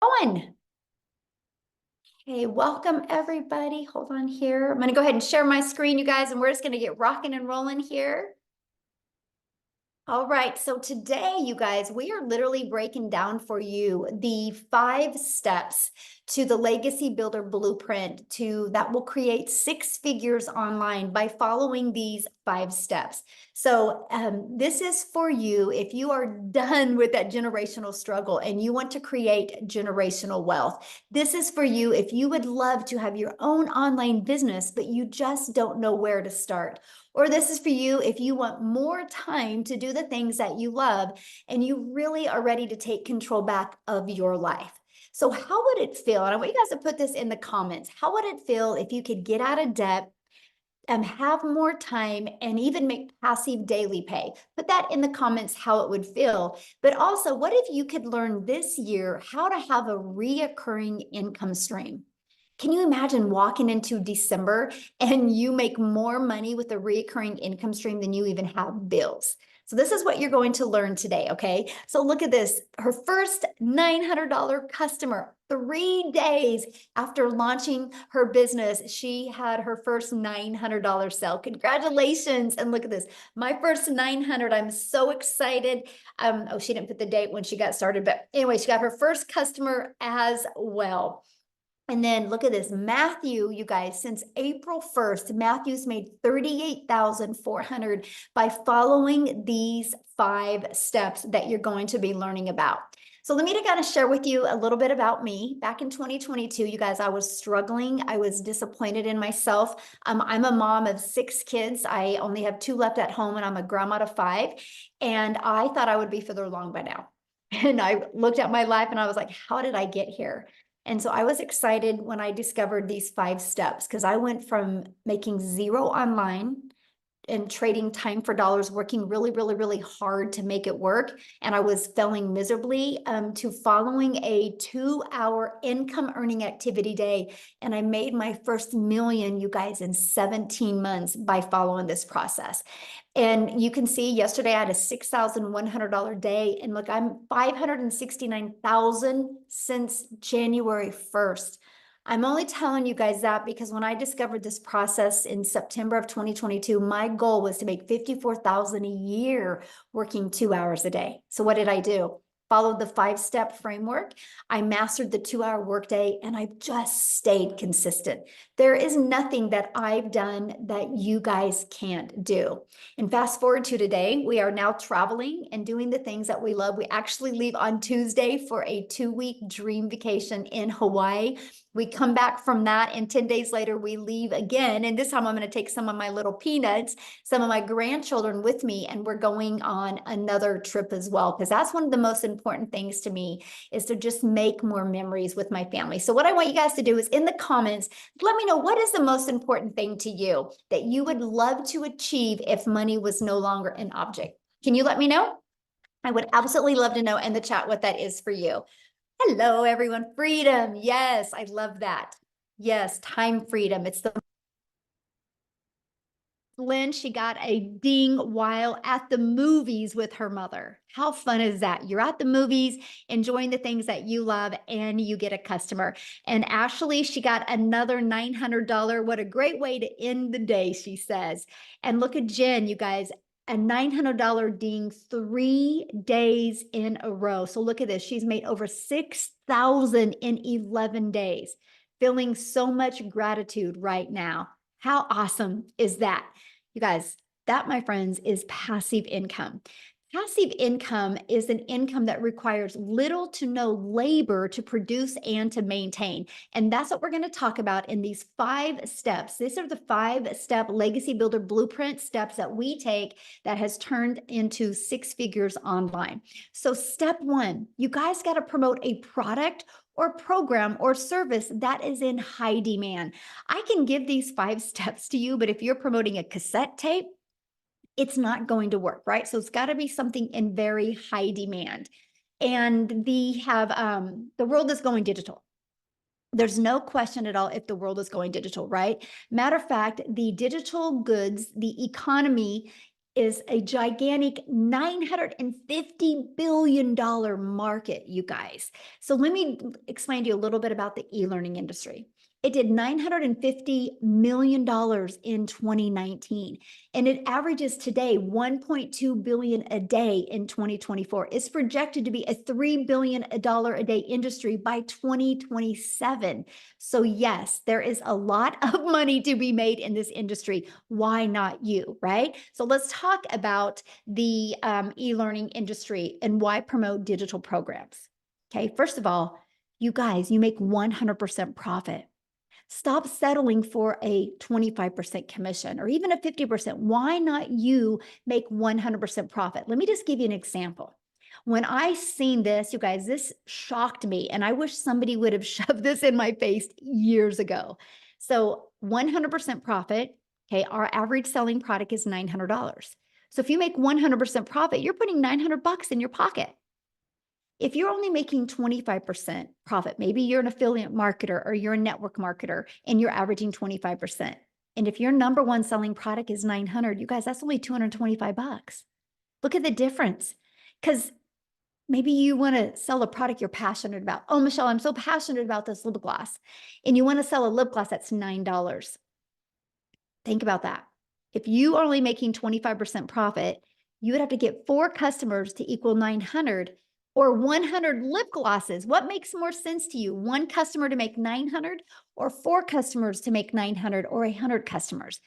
Going. Hey, welcome everybody. Hold on here. I'm going to go ahead and share my screen, you guys, and we're just going to get rocking and rolling here. All right, so today, you guys, we are literally breaking down for you the 5 steps to the Legacy Builder Blueprint that will create 6 figures online by following these 5 steps. So this is for you if you are done with that generational struggle and you want to create generational wealth. This is for you if you would love to have your own online business, but you just don't know where to start. Or this is for you if you want more time to do the things that you love and you really are ready to take control back of your life. So how would it feel? And I want you guys to put this in the comments. How would it feel if you could get out of debt and have more time and even make passive daily pay? Put that in the comments how it would feel. But also, what if you could learn this year how to have a reoccurring income stream? Can you imagine walking into December and you make more money with a recurring income stream than you even have bills? So this is what you're going to learn today, okay? So look at this. Her first $900 customer, 3 days after launching her business, she had her first $900 sale. Congratulations. And look at this. My first 900. I'm so excited. Oh, she didn't put the date when she got started, but anyway, she got her first customer as well. And then look at this, Matthew, you guys, since April 1st, Matthew's made $38,400 by following these 5 steps that you're going to be learning about. So let me kind of share with you a little bit about me. Back in 2022, you guys, I was struggling. I was disappointed in myself. I'm a mom of 6 kids. I only have 2 left at home and I'm a grandma to 5. And I thought I would be further along by now. And I looked at my life and I was like, how did I get here? And so I was excited when I discovered these 5 steps because I went from making 0 online and trading time for dollars, working really, really, really hard to make it work. And I was failing miserably to following a 2-hour income earning activity day. And I made my first million, you guys, in 17 months by following this process. And you can see yesterday I had a $6,100 day. And look, I'm 569,000 since January 1st. I'm only telling you guys that because when I discovered this process in September of 2022, my goal was to make 54,000 a year working 2 hours a day. So what did I do? Followed the 5-step framework. I mastered the 2-hour workday and I've just stayed consistent. There is nothing that I've done that you guys can't do. And fast forward to today, we are now traveling and doing the things that we love. We actually leave on Tuesday for a 2-week dream vacation in Hawaii. We come back from that and 10 days later we leave again. And this time I'm going to take some of my little peanuts, some of my grandchildren with me, and we're going on another trip as well. Because that's one of the most important things to me is to just make more memories with my family. So what I want you guys to do is in the comments, let me know what is the most important thing to you that you would love to achieve if money was no longer an object. Can you let me know? I would absolutely love to know in the chat what that is for you. Hello, everyone. Freedom. Yes, I love that. Yes, time freedom. It's the Lynn, she got a ding while at the movies with her mother. How fun is that? You're at the movies, enjoying the things that you love, and you get a customer. And Ashley, she got another $900. What a great way to end the day, she says. And look at Jen, you guys, a $900 ding 3 days in a row. So look at this. She's made over 6,000 in 11 days. Feeling so much gratitude right now. How awesome is that? You guys, that, my friends, is passive income. Passive income is an income that requires little to no labor to produce and to maintain. And that's what we're going to talk about in these 5 steps. These are the 5-step Legacy Builder Blueprint steps that we take that has turned into 6 figures online. So step 1, you guys got to promote a product or program or service that is in high demand. I can give these 5 steps to you, but if you're promoting a cassette tape, it's not going to work, right? So it's got to be something in very high demand. And the world is going digital. There's no question at all if the world is going digital, right? Matter of fact, the digital goods, the economy is a gigantic $950 billion market, you guys. So let me explain to you a little bit about the e-learning industry. It did $950 million in 2019, and it averages today $1.2 billion a day in 2024. It's projected to be a $3 billion a day industry by 2027. So yes, there is a lot of money to be made in this industry. Why not you, right? So let's talk about the e-learning industry and why promote digital programs. Okay, first of all, you guys, you make 100% profit. Stop settling for a 25% commission or even a 50%. Why not you make 100% profit? Let me just give you an example. When I seen this, you guys, this shocked me, and I wish somebody would have shoved this in my face years ago. So 100% profit, okay, our average selling product is $900. So if you make 100% profit, you're putting $900 in your pocket. If you're only making 25% profit, maybe you're an affiliate marketer or you're a network marketer and you're averaging 25%. And if your number one selling product is 900, you guys, that's only 225 bucks. Look at the difference. Because maybe you want to sell a product you're passionate about. Oh, Michelle, I'm so passionate about this lip gloss. And you want to sell a lip gloss that's $9. Think about that. If you are only making 25% profit, you would have to get 4 customers to equal 900 or 100 lip glosses. What makes more sense to you? 1 customer to make 900 or 4 customers to make 900 or 100 customers?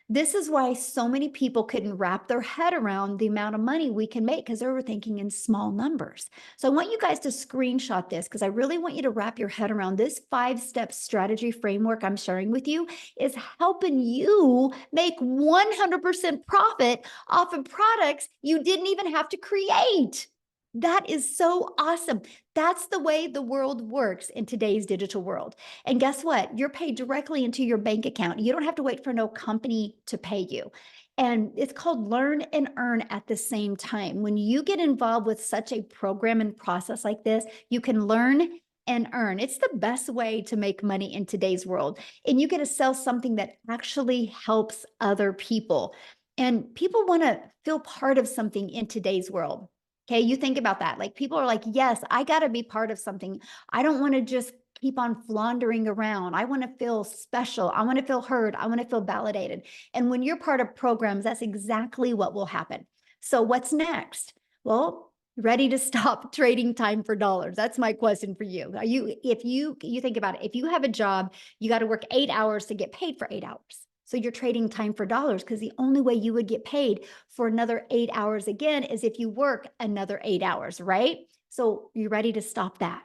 This is why so many people couldn't wrap their head around the amount of money we can make because they were thinking in small numbers. So I want you guys to screenshot this because I really want you to wrap your head around this 5-step strategy framework I'm sharing with you is helping you make 100% profit off of products you didn't even have to create. That is so awesome. That's the way the world works in today's digital world. And guess what? You're paid directly into your bank account. You don't have to wait for no company to pay you. And it's called learn and earn at the same time. When you get involved with such a program and process like this, you can learn and earn. It's the best way to make money in today's world. And you get to sell something that actually helps other people. And people want to feel part of something in today's world. Okay, you think about that. Like people are like, yes, I got to be part of something. I don't want to just keep on floundering around. I want to feel special. I want to feel heard. I want to feel validated. And when you're part of programs, that's exactly what will happen. So what's next? Well, ready to stop trading time for dollars? That's my question for you. Are you, if you think about it, if you have a job, you got to work 8 hours to get paid for 8 hours. So you're trading time for dollars because the only way you would get paid for another 8 hours again is if you work another 8 hours, right? So you're ready to stop that.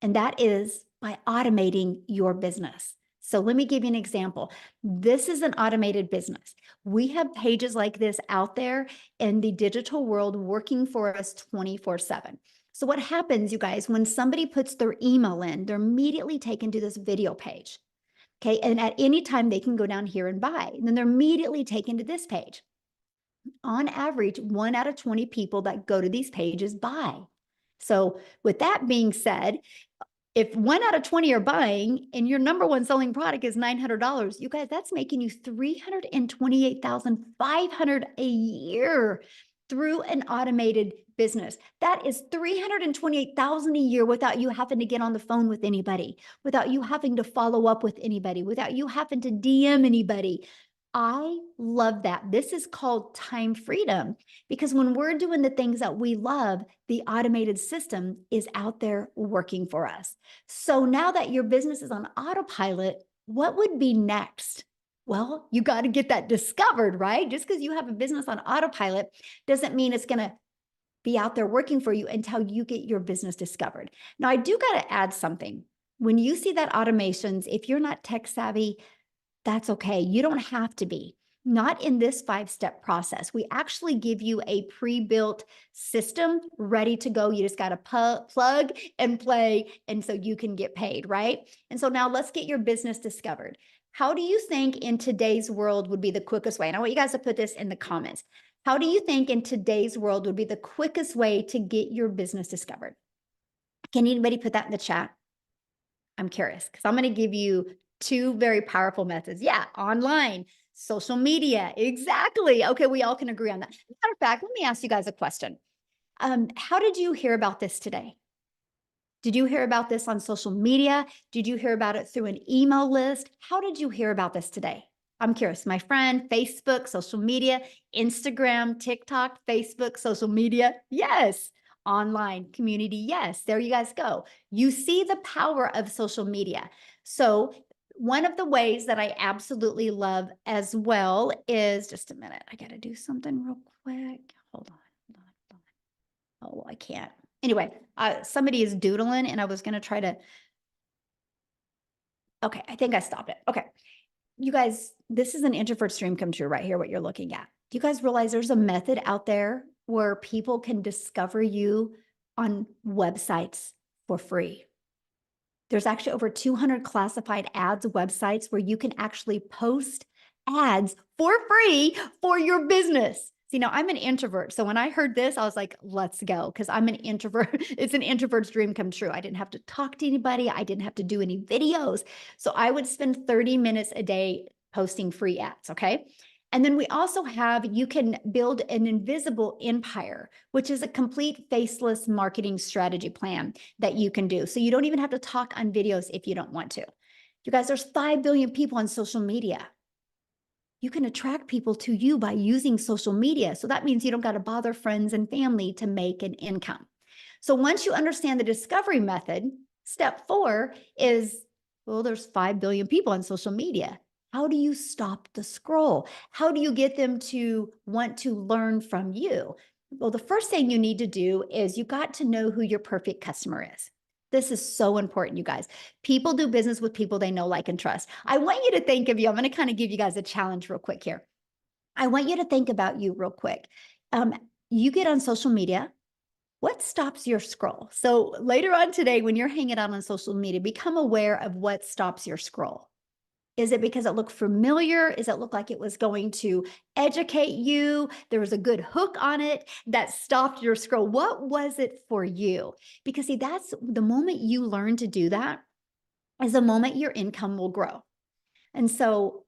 And that is by automating your business. So let me give you an example. This is an automated business. We have pages like this out there in the digital world working for us 24/7. So what happens, you guys, when somebody puts their email in, they're immediately taken to this video page. Okay, and at any time they can go down here and buy. And then they're immediately taken to this page. On average, 1 out of 20 people that go to these pages buy. So with that being said, if 1 out of 20 are buying and your number one selling product is $900, you guys, that's making you $328,500 a year through an automated business. That is $328,000 a year without you having to get on the phone with anybody, without you having to follow up with anybody, without you having to DM anybody. I love that. This is called time freedom because when we're doing the things that we love, the automated system is out there working for us. So now that your business is on autopilot, what would be next? Well, you got to get that discovered, right? Just because you have a business on autopilot doesn't mean it's going to be out there working for you until you get your business discovered. Now, I do got to add something. When you see that automations, if you're not tech savvy, that's okay. You don't have to be. Not in this 5-step process. We actually give you a pre-built system ready to go. You just got to plug and play, and so you can get paid, right? And so now let's get your business discovered. How do you think in today's world would be the quickest way? And I want you guys to put this in the comments. How do you think in today's world would be the quickest way to get your business discovered? Can anybody put that in the chat? I'm curious because I'm going to give you 2 very powerful methods. Yeah, online. Social media, exactly. Okay, we all can agree on that. Matter of fact, let me ask you guys a question. How did you hear about this today? Did you hear about this on social media? Did you hear about it through an email list? How did you hear about this today? I'm curious. My friend, Facebook, social media, Instagram, TikTok, Facebook, social media. Yes. Online community. Yes. There you guys go. You see the power of social media. So one of the ways that I absolutely love as well is, just a minute, I got to do something real quick. Hold on. Oh, I can't. Anyway, somebody is doodling and I was going to try to, okay, I think I stopped it. Okay. You guys, this is an introvert's dream come true right here, what you're looking at. Do you guys realize there's a method out there where people can discover you on websites for free? There's actually over 200 classified ads websites where you can actually post ads for free for your business. See, now I'm an introvert. So when I heard this, I was like, let's go, because I'm an introvert. It's an introvert's dream come true. I didn't have to talk to anybody. I didn't have to do any videos. So I would spend 30 minutes a day posting free ads. Okay. And then we also have, you can build an invisible empire, which is a complete faceless marketing strategy plan that you can do. So you don't even have to talk on videos if you don't want to. You guys, there's 5 billion people on social media. You can attract people to you by using social media. So that means you don't got to bother friends and family to make an income. So once you understand the discovery method, step 4 is, well, there's 5 billion people on social media. How do you stop the scroll? How do you get them to want to learn from you? Well, the first thing you need to do is you got to know who your perfect customer is. This is so important, you guys. People do business with people they know, like, and trust. I want you to think of you. I'm going to kind of give you guys a challenge real quick here. I want you to think about you real quick. You get on social media. What stops your scroll? So later on today, when you're hanging out on social media, become aware of what stops your scroll. Is it because it looked familiar? Does it look like it was going to educate you? There was a good hook on it that stopped your scroll. What was it for you? Because see, that's the moment you learn to do that is the moment your income will grow. And so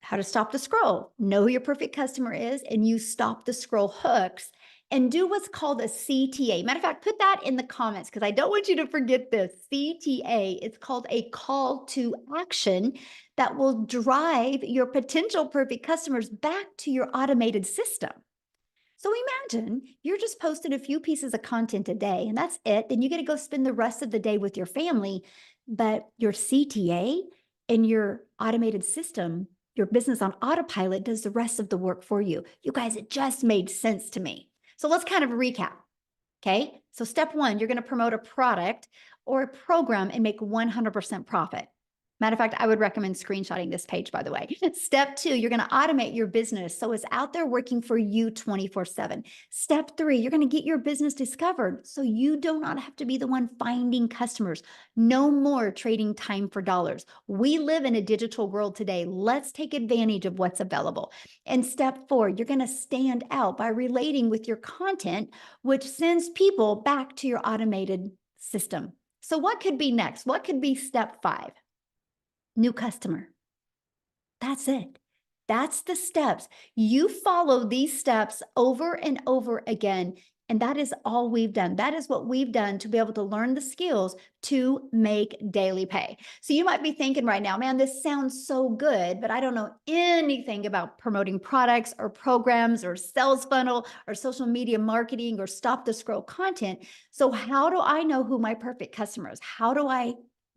how to stop the scroll, know who your perfect customer is, and you stop the scroll hooks and do what's called a CTA. Matter of fact, put that in the comments because I don't want you to forget this. CTA, it's called a call to action that will drive your potential perfect customers back to your automated system. So imagine you're just posting a few pieces of content a day and that's it. Then you get to go spend the rest of the day with your family, but your CTA and your automated system, your business on autopilot, does the rest of the work for you. You guys, it just made sense to me. So let's kind of recap. Okay. So step 1, you're going to promote a product or a program and make 100% profit. Matter of fact, I would recommend screenshotting this page, by the way. Step 2, you're going to automate your business so it's out there working for you 24/7. Step 3, you're going to get your business discovered so you do not have to be the one finding customers. No more trading time for dollars. We live in a digital world today. Let's take advantage of what's available. And step 4, you're going to stand out by relating with your content, which sends people back to your automated system. So what could be next? What could be step 5? New customer. That's it. That's the steps. You follow these steps over and over again. And that is all we've done. That is what we've done to be able to learn the skills to make daily pay. So you might be thinking right now, man, this sounds so good, but I don't know anything about promoting products or programs or sales funnel or social media marketing or stop the scroll content. So how do I know who my perfect customer is? How do I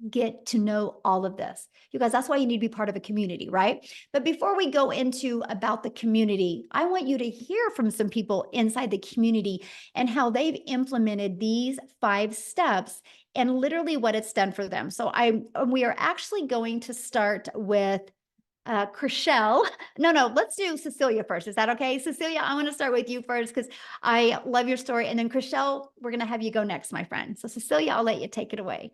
get to know all of this? You guys, that's why you need to be part of a community, right? But before we go into about the community, I want you to hear from some people inside the community and how they've implemented these 5 steps and literally what it's done for them. So we are actually going to start with Chriselle. No, let's do Cecilia first. Is that okay? Cecilia, I want to start with you first because I love your story. And then Chriselle, we're going to have you go next, my friend. So Cecilia, I'll let you take it away.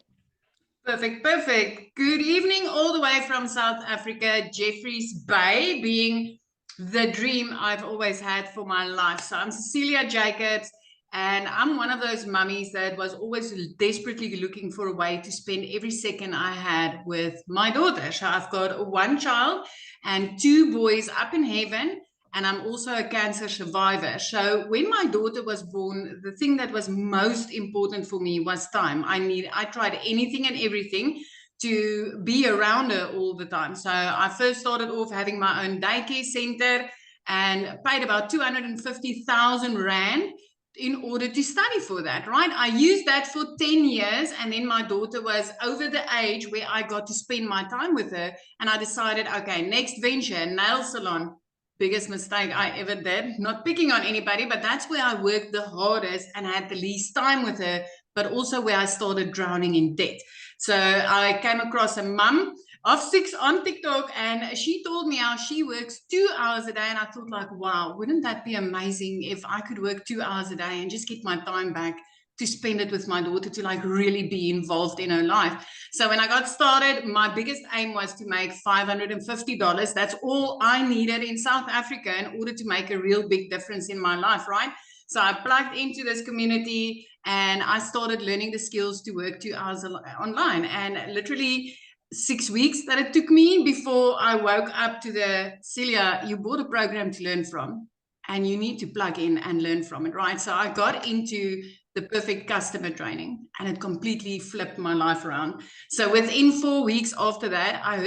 Perfect. Good evening, all the way from South Africa, Jeffreys Bay, being the dream I've always had for my life. So I'm Cecilia Jacobs, And I'm one of those mummies that was always desperately looking for a way to spend every second I had with my daughter. So I've got one child and two boys up in heaven. And I'm also a cancer survivor. So when my daughter was born, the thing that was most important for me was time. I tried anything and everything to be around her all the time. So I first started off having my own daycare center and paid about 250,000 Rand in order to study for that, right? I used that for 10 years, and then my daughter was over the age where I got to spend my time with her, and I decided, okay, next venture, nail salon. Biggest mistake I ever did. Not picking on anybody, but that's where I worked the hardest and had the least time with her, but also where I started drowning in debt. So I came across a mum of 6 on TikTok, and she told me how she works 2 hours a day. And I thought, like, wow, wouldn't that be amazing if I could work 2 hours a day and just get my time back to spend it with my daughter, to like really be involved in her life. So when I got started, my biggest aim was to make $550. That's all I needed in South Africa in order to make a real big difference in my life, right? So I plugged into this community and I started learning the skills to work 2 hours online. And literally 6 weeks that it took me before I woke up to the, Celia, you bought a program to learn from and you need to plug in and learn from it, right? So I got into the perfect customer training and it completely flipped my life around. So within 4 weeks after that, I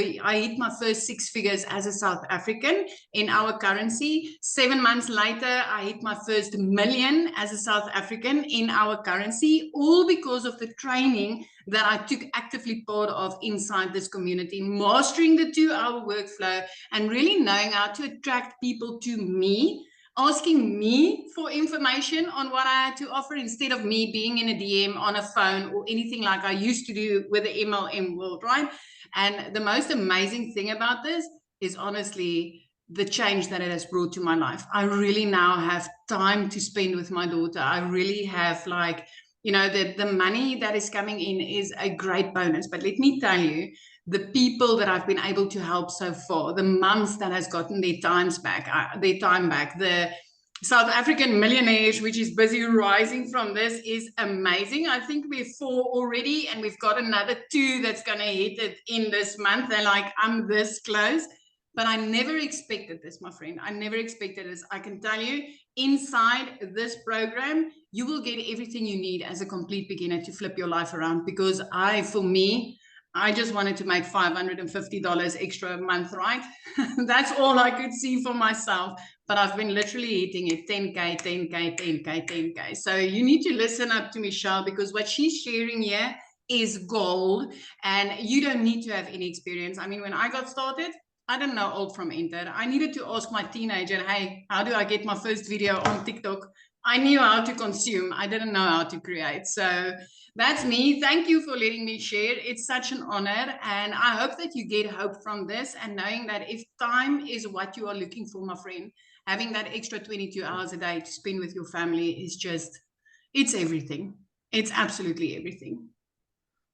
hit my first 6 figures as a South African in our currency. 7 months later, I hit my first million as a South African in our currency, all because of the training that I took actively part of inside this community, mastering the 2-hour workflow and really knowing how to attract people to me, asking me for information on what I had to offer instead of me being in a DM on a phone or anything like I used to do with the MLM world, right? And the most amazing thing about this is honestly the change that it has brought to my life. I really now have time to spend with my daughter. I really have like, the money that is coming in is a great bonus. But let me tell you, the people that I've been able to help so far, the moms that has gotten their time back, the South African millionaires, which is busy rising from this, is amazing. I think we're 4 already, and we've got another 2 that's going to hit it in this month. They're like, I'm this close. But I never expected this, my friend. I never expected this. I can tell you, inside this program, you will get everything you need as a complete beginner to flip your life around. Because I just wanted to make $550 extra a month, right? That's all I could see for myself. But I've been literally hitting it 10K, 10K, 10K, 10K. So you need to listen up to Michelle, because what she's sharing here is gold, and you don't need to have any experience. I mean, when I got started, I didn't know alt from enter. I needed to ask my teenager, hey, how do I get my first video on TikTok? I knew how to consume. I didn't know how to create. So that's me. Thank you for letting me share. It's such an honor. And I hope that you get hope from this, and knowing that if time is what you are looking for, my friend, having that extra 22 hours a day to spend with your family is just, it's everything. It's absolutely everything.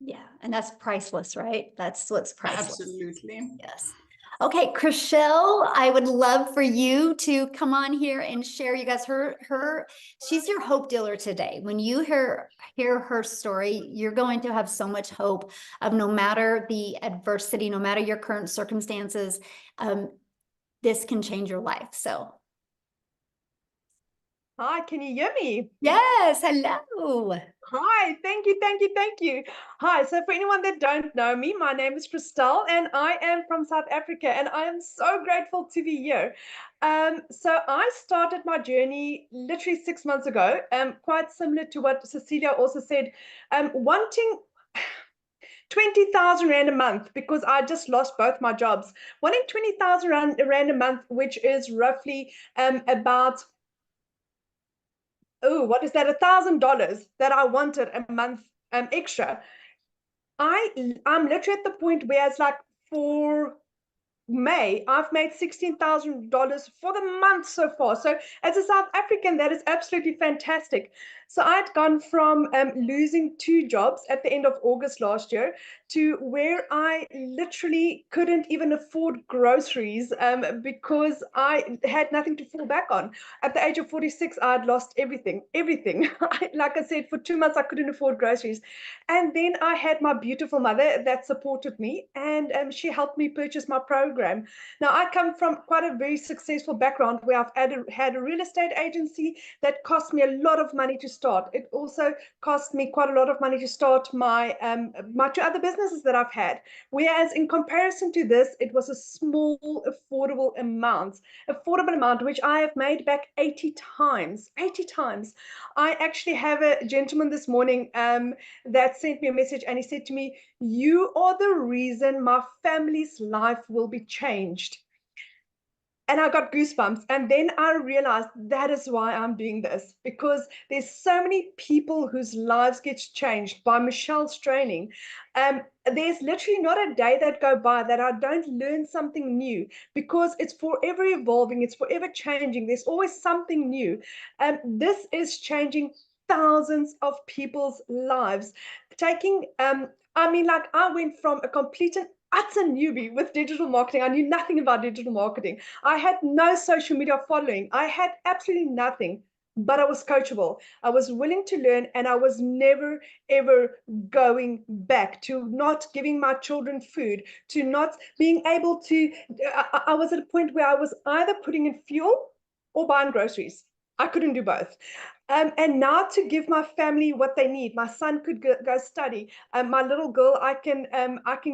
Yeah, and that's priceless, right? That's what's priceless. Absolutely. Yes. Okay, Chriselle, I would love for you to come on here and share. You guys, she's your hope dealer today. When you hear her story, you're going to have so much hope of, no matter the adversity, no matter your current circumstances, this can change your life. So. Hi, can you hear me? Yes, hello. Hi, thank you, thank you, thank you. Hi, so for anyone that don't know me, my name is Chriselle and I am from South Africa, and I am so grateful to be here. So I started my journey literally 6 months ago, quite similar to what Cecilia also said, wanting 20,000 Rand a month, because I just lost both my jobs. Wanting 20,000 Rand a month, which is roughly about, oh, what is that? $1,000 that I wanted a month extra. I'm literally at the point where it's like, for May, I've made $16,000 for the month so far. So as a South African, that is absolutely fantastic. So I'd gone from losing 2 jobs at the end of August last year to where I literally couldn't even afford groceries because I had nothing to fall back on. At the age of 46, I'd lost everything. Like I said, for 2 months, I couldn't afford groceries. And then I had my beautiful mother that supported me, and she helped me purchase my program. Now, I come from quite a very successful background where I've had a real estate agency that cost me a lot of money to start. It also cost me quite a lot of money to start my 2 other businesses that I've had. Whereas in comparison to this, it was a small, affordable amount, which I have made back 80 times. 80 times. I actually have a gentleman this morning that sent me a message, and he said to me, "You are the reason my family's life will be changed." And I got goosebumps. And then I realized that is why I'm doing this, because there's so many people whose lives get changed by Michelle's training. There's literally not a day that go by that I don't learn something new, because it's forever evolving, it's forever changing. There's always something new. This is changing thousands of people's lives. I went from a complete and utter newbie with digital marketing. I knew nothing about digital marketing. I had no social media following. I had absolutely nothing, but I was coachable. I was willing to learn, and I was never, ever going back to not giving my children food, to not being able to. I was at a point where I was either putting in fuel or buying groceries. I couldn't do both. And now to give my family what they need. My son could go study. My little girl, I can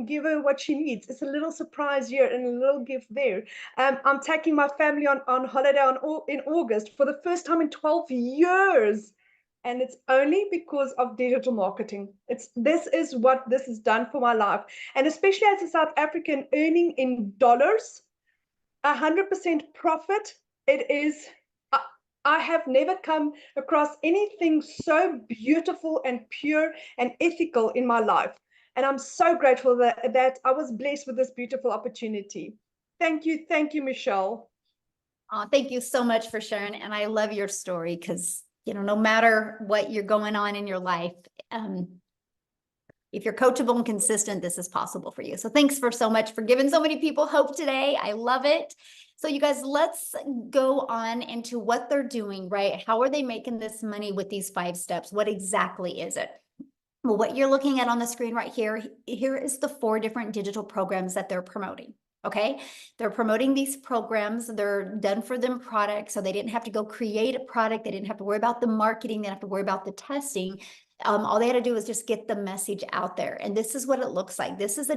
give her what she needs. It's a little surprise here and a little gift there. I'm taking my family on holiday in August for the first time in 12 years. And it's only because of digital marketing. This is what this has done for my life. And especially as a South African, earning in dollars, 100% profit, it is. I have never come across anything so beautiful and pure and ethical in my life. And I'm so grateful that I was blessed with this beautiful opportunity. Thank you, Michelle. Oh, thank you so much for sharing. And I love your story because, no matter what you're going on in your life, if you're coachable and consistent, this is possible for you. So thanks so much for giving so many people hope today. I love it. So you guys, let's go on into what they're doing, right? How are they making this money with these 5 steps? What exactly is it? Well, what you're looking at on the screen right here is the 4 different digital programs that they're promoting. Okay, they're promoting these programs. They're done for them products. So they didn't have to go create a product. They didn't have to worry about the marketing. They didn't have to worry about the testing. All they had to do was just get the message out there. And this is what it looks like. This is a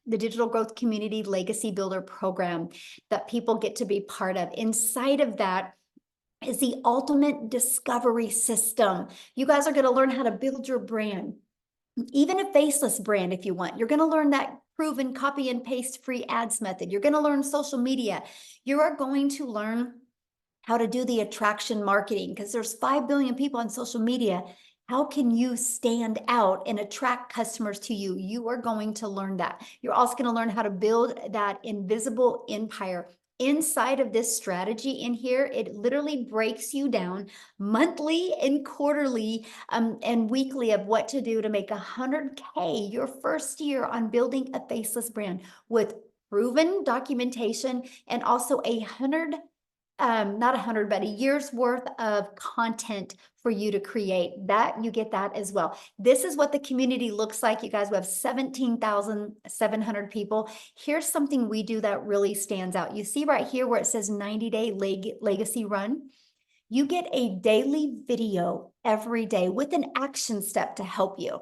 the Digital Growth Community Legacy Builder program that people get to be part of. Inside of that is the ultimate discovery system. You guys are going to learn how to build your brand, even a faceless brand if you want. You're going to learn that proven copy and paste free ads method. You're going to learn social media. You are going to learn how to do the attraction marketing, because there's 5 billion people on social media. How can you stand out and attract customers to you? You are going to learn that. You're also going to learn how to build that invisible empire. Inside of this strategy in here, it literally breaks you down monthly and quarterly and weekly of what to do to make 100K your first year on building a faceless brand with proven documentation, and also not 100, but a year's worth of content for you to create. That you get that as well. This is what the community looks like. You guys, we have 17,700 people. Here's something we do that really stands out. You see right here where it says 90-day legacy run. You get a daily video every day with an action step to help you.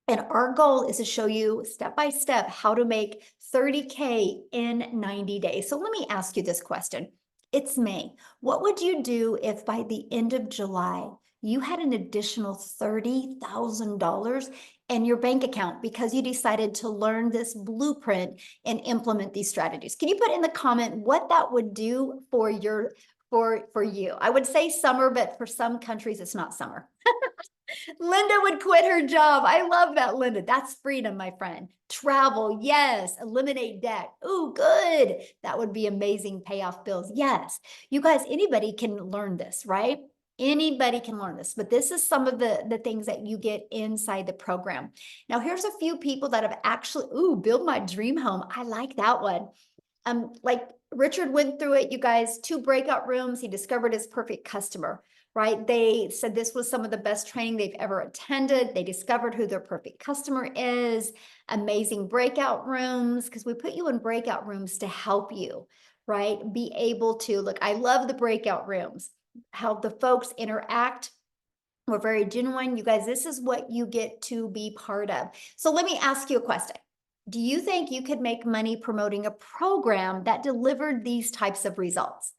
And our goal is to show you step by step how to make 30K in 90 days. So let me ask you this question. It's May. What would you do if by the end of July, you had an additional $30,000 in your bank account because you decided to learn this blueprint and implement these strategies? Can you put in the comment what that would do for you? I would say summer, but for some countries, it's not summer. Linda would quit her job. I love that, Linda. That's freedom, my friend. Travel, yes. Eliminate debt. Ooh, good. That would be amazing. Pay off bills. Yes. You guys, anybody can learn this, right? Anybody can learn this, but this is some of the things that you get inside the program. Now, here's a few people that have actually, build my dream home. I like that one. Like Richard went through it, you guys, 2 breakout rooms. He discovered his perfect customer, right? They said this was some of the best training they've ever attended. They discovered who their perfect customer is. Amazing breakout rooms, because we put you in breakout rooms to help you, right? Be able to, look, I love the breakout rooms, how the folks interact. We're very genuine. You guys, this is what you get to be part of. So let me ask you a question. Do you think you could make money promoting a program that delivered these types of results?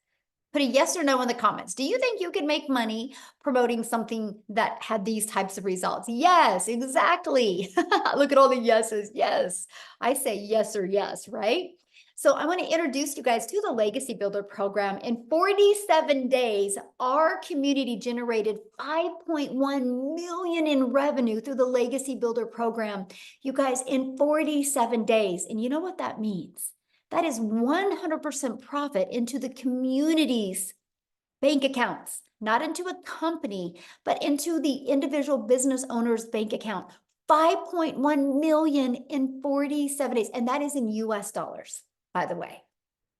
Put a yes or no in the comments. Do you think you could make money promoting something that had these types of results? Yes, exactly. Look at all the yeses. Yes, I say yes or yes, right? So I want to introduce you guys to the Legacy Builder program. In 47 days, our community generated 5.1 million in revenue through the Legacy Builder program. You guys, in 47 days. And you know what that means? That is 100% profit into the community's bank accounts, not into a company, but into the individual business owner's bank account. 5.1 million in 47 days. And that is in US dollars, by the way,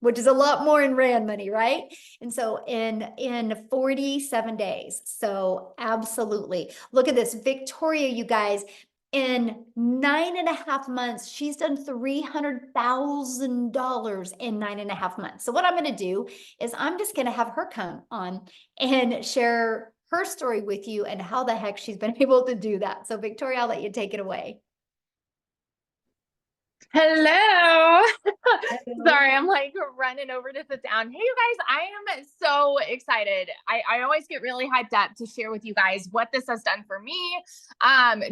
which is a lot more in Rand money, right? And so in 47 days. So absolutely. Look at this. Victoria, you guys, in 9.5 months, she's done $300,000 in 9.5 months. So what I'm going to do is I'm just going to have her come on and share her story with you and how the heck she's been able to do that. So Victoria, I'll let you take it away. Hello. Sorry, I'm like running over to sit down. Hey, you guys, I am so excited. I always get really hyped up to share with you guys what this has done for me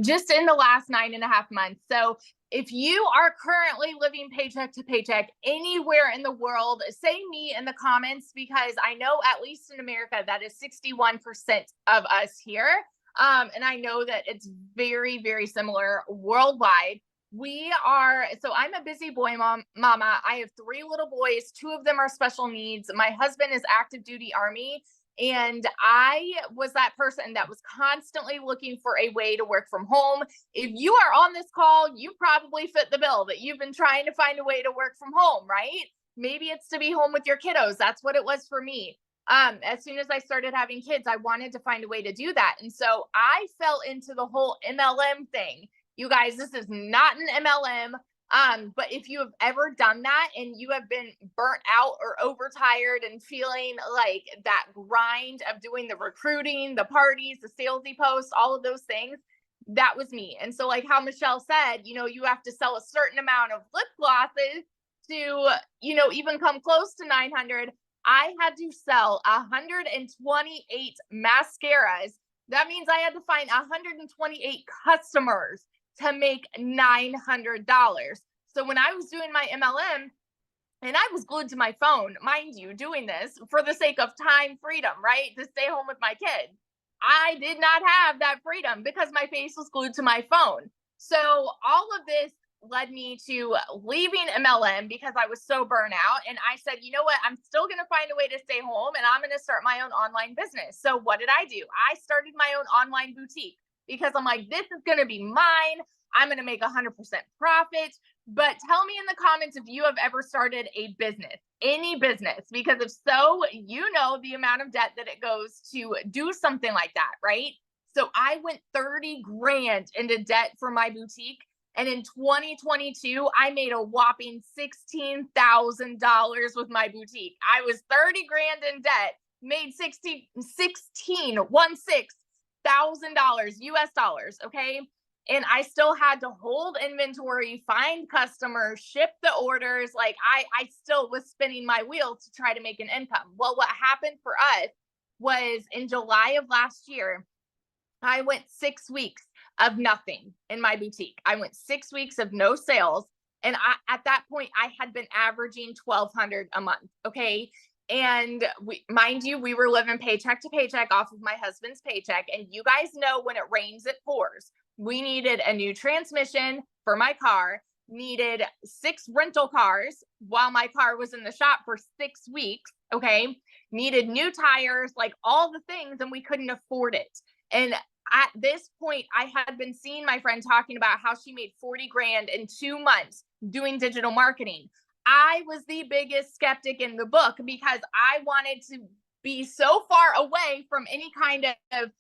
just in the last 9.5 months. So if you are currently living paycheck to paycheck anywhere in the world, say me in the comments, because I know at least in America, that is 61% of us here. And I know that it's very, very similar worldwide. So I'm a busy boy mama. I have 3 little boys. 2 of them are special needs. My husband is active duty Army. And I was that person that was constantly looking for a way to work from home. If you are on this call, you probably fit the bill that you've been trying to find a way to work from home, right? Maybe it's to be home with your kiddos. That's what it was for me. As soon as I started having kids, I wanted to find a way to do that. And so I fell into the whole MLM thing. You guys, this is not an MLM. But if you have ever done that and you have been burnt out or overtired and feeling like that grind of doing the recruiting, the parties, the salesy posts, all of those things, that was me. And so like how Michelle said, you have to sell a certain amount of lip glosses to, even come close to 900. I had to sell 128 mascaras. That means I had to find 128 customers to make $900. So when I was doing my MLM, and I was glued to my phone, mind you, doing this for the sake of time freedom, right? To stay home with my kid. I did not have that freedom because my face was glued to my phone. So all of this led me to leaving MLM because I was so burnt out. And I said, you know what? I'm still going to find a way to stay home and I'm going to start my own online business. So what did I do? I started my own online boutique, because I'm like, this is going to be mine. I'm going to make 100% profit. But tell me in the comments if you have ever started a business, any business, because if so, you know the amount of debt that it goes to do something like that, right? So I went 30 grand into debt for my boutique. And in 2022, I made a whopping $16,000 with my boutique. I was 30 grand in debt, made $16,000 US dollars. Okay. And I still had to hold inventory, find customers, ship the orders. Like I still was spinning my wheel to try to make an income. Well, what happened for us was in July of last year, I went 6 weeks of nothing in my boutique. I went 6 weeks of no sales. And at that point, I had been averaging $1,200 a month. Okay. And mind you, we were living paycheck to paycheck off of my husband's paycheck. And you guys know when it rains, it pours. We needed a new transmission for my car, needed 6 rental cars while my car was in the shop for 6 weeks. Okay. needed new tires, like all the things, and we couldn't afford it. And at this point, I had been seeing my friend talking about how she made 40 grand in 2 months doing digital marketing. I was the biggest skeptic in the book because I wanted to be so far away from any kind of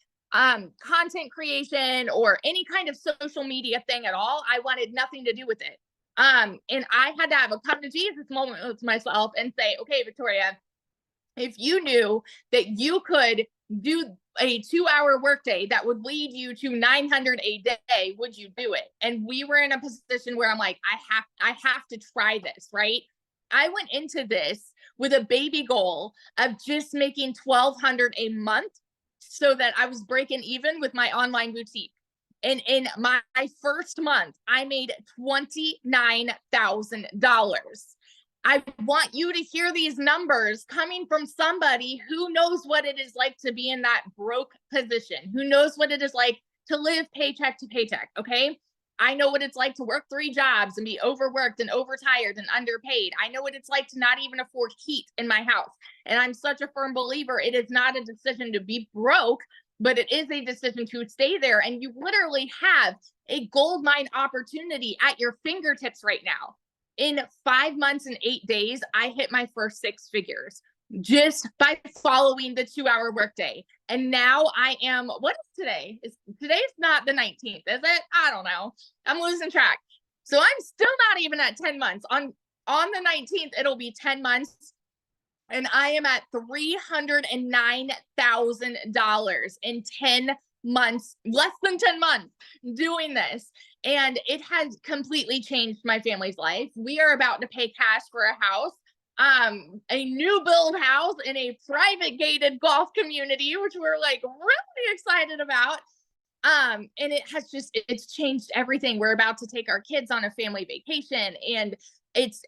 content creation or any kind of social media thing at all. I wanted nothing to do with it. And I had to have a come to Jesus moment with myself and say, okay, Victoria, if you knew that you could do a 2-hour workday that would lead you to 900 a day, would you do it? And we were in a position where I'm like, I have to try this, right? I went into this with a baby goal of just making 1,200 a month so that I was breaking even with my online boutique. And in my first month, I made $29,000. I want you to hear these numbers coming from somebody who knows what it is like to be in that broke position, who knows what it is like to live paycheck to paycheck. Okay. I know what it's like to work 3 jobs and be overworked and overtired and underpaid. I know what it's like to not even afford heat in my house. And I'm such a firm believer, it is not a decision to be broke, but it is a decision to stay there. And you literally have a gold mine opportunity at your fingertips right now. In 5 months and 8 days, I hit my first 6 figures just by following the 2-hour workday. And now I am, what is today? Today's not the 19th, is it? I don't know. I'm losing track. So I'm still not even at 10 months. On the 19th, it'll be 10 months. And I am at $309,000 in 10 months, less than 10 months doing this. And it has completely changed my family's life. We are about to pay cash for a house, a new build house in a private gated golf community, which we're like really excited about. And it's changed everything. We're about to take our kids on a family vacation, and it's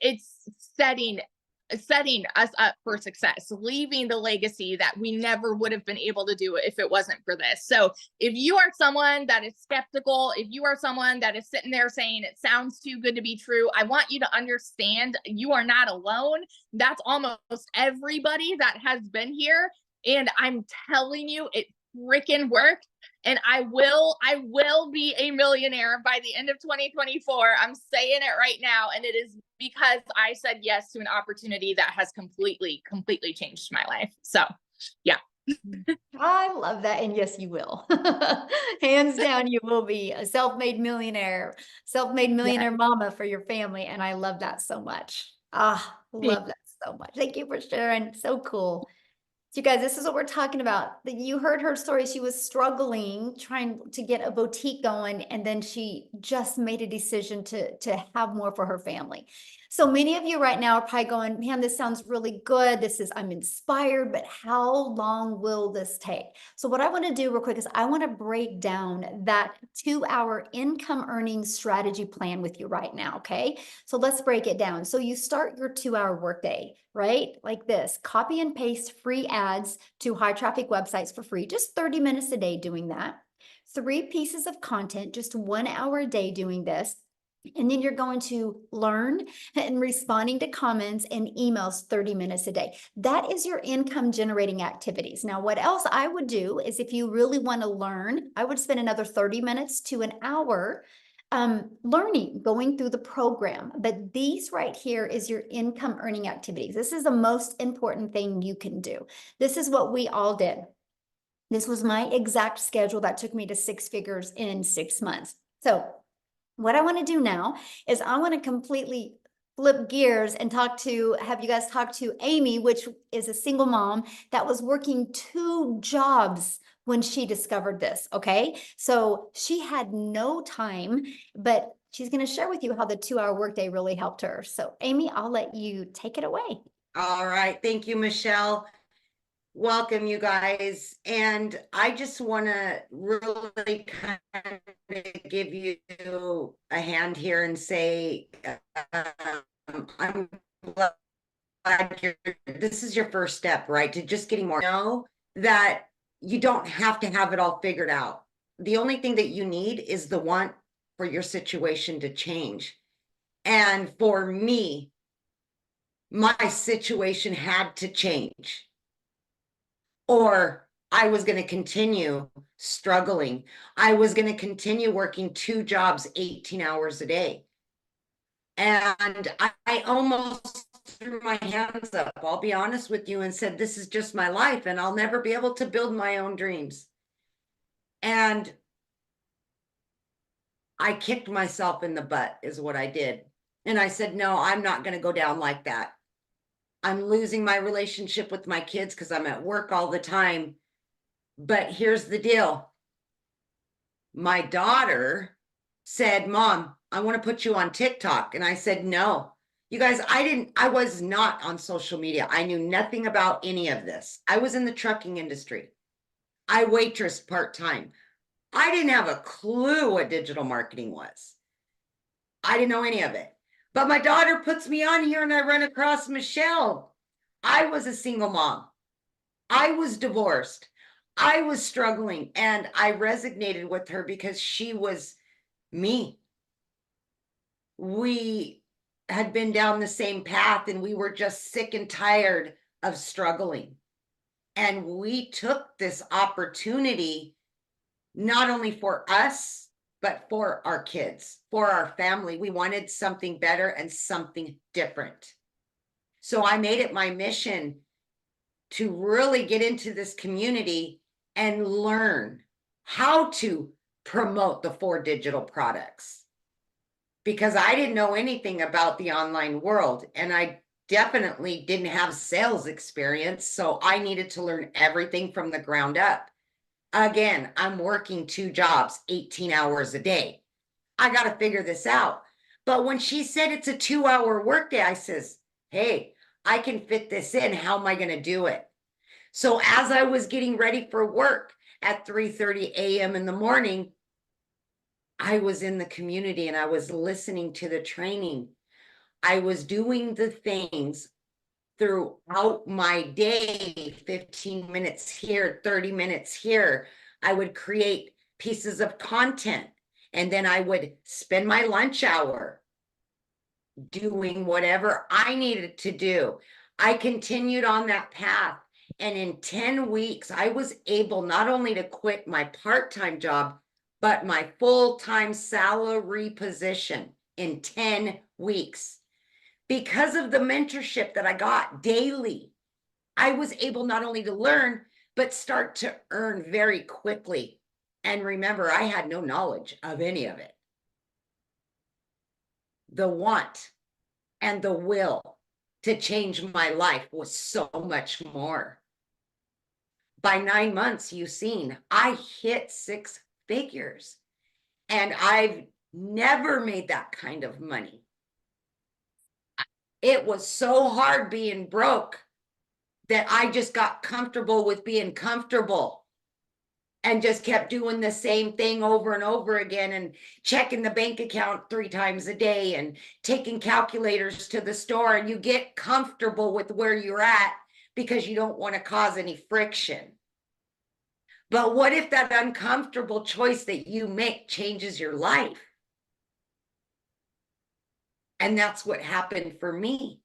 setting us up for success, leaving the legacy that we never would have been able to do if it wasn't for this. So if you are someone that is skeptical, if you are someone that is sitting there saying it sounds too good to be true, I want you to understand you are not alone. That's almost everybody that has been here. And I'm telling you, it freaking worked. And I will be a millionaire by the end of 2024. I'm saying it right now. And it is because I said yes to an opportunity that has completely changed my life. So yeah. I love that. And yes, you will. Hands down, you will be a self-made millionaire mama for your family. And I love that so much. Love that so much. Thank you for sharing. So cool. So you guys, this is what we're talking about. You heard her story. She was struggling, trying to get a boutique going, and then she just made a decision to have more for her family. So many of you right now are probably going, man, this sounds really good. I'm inspired, but how long will this take? So what I want to do real quick is I want to break down that 2-hour income earning strategy plan with you right now. Okay. So let's break it down. So you start your 2-hour workday, right? Like this, copy and paste free ads to high traffic websites for free, just 30 minutes a day doing that. 3 pieces of content, just 1 hour a day doing this. And then you're going to learn and responding to comments and emails 30 minutes a day. That is your income generating activities. Now, what else I would do is if you really want to learn, I would spend another 30 minutes to an hour learning, going through the program. But these right here is your income earning activities. This is the most important thing you can do. This is what we all did. This was my exact schedule that took me to 6 figures in 6 months. So what I want to do now is I want to completely flip gears and have you guys talk to Amy, which is a single mom that was working 2 jobs when she discovered this. Okay. So she had no time, but she's going to share with you how the 2-hour workday really helped her. So Amy, I'll let you take it away. All right. Thank you, Michelle. Welcome, you guys. And I just want to really kind of give you a hand here and say, I'm glad this is your first step, right? To just getting more. Know that you don't have to have it all figured out. The only thing that you need is the want for your situation to change. And for me, my situation had to change. or I was going to continue struggling. I was going to continue working 2 jobs, 18 hours a day. And I almost threw my hands up, I'll be honest with you, and said, this is just my life and I'll never be able to build my own dreams. And I kicked myself in the butt is what I did. And I said, no, I'm not going to go down like that. I'm losing my relationship with my kids because I'm at work all the time. But here's the deal. My daughter said, Mom, I want to put you on TikTok. And I said, no. You guys, I was not on social media. I knew nothing about any of this. I was in the trucking industry. I waitressed part-time. I didn't have a clue what digital marketing was. I didn't know any of it. But my daughter puts me on here and I run across Michelle. I was a single mom. I was divorced. I was struggling and I resonated with her because she was me. We had been down the same path and we were just sick and tired of struggling. And we took this opportunity not only for us, but for our kids, for our family. We wanted something better and something different. So I made it my mission to really get into this community and learn how to promote the 4 digital products. Because I didn't know anything about the online world and I definitely didn't have sales experience. So I needed to learn everything from the ground up. Again, I'm working 2 jobs, 18 hours a day. I got to figure this out. But when she said it's a 2-hour workday, I says, hey, I can fit this in. How am I going to do it? So as I was getting ready for work at 3:30 a.m. in the morning, I was in the community and I was listening to the training. I was doing the things throughout my day, 15 minutes here, 30 minutes here. I would create pieces of content and then I would spend my lunch hour doing whatever I needed to do. I continued on that path. And in 10 weeks, I was able not only to quit my part-time job, but my full-time salary position in 10 weeks. Because of the mentorship that I got daily, I was able not only to learn, but start to earn very quickly. And remember, I had no knowledge of any of it. The want and the will to change my life was so much more. By 9 months, you've seen, I hit 6 figures. And I've never made that kind of money. It was so hard being broke that I just got comfortable with being comfortable and just kept doing the same thing over and over again and checking the bank account 3 times a day and taking calculators to the store. And you get comfortable with where you're at because you don't want to cause any friction. But what if that uncomfortable choice that you make changes your life? And that's what happened for me.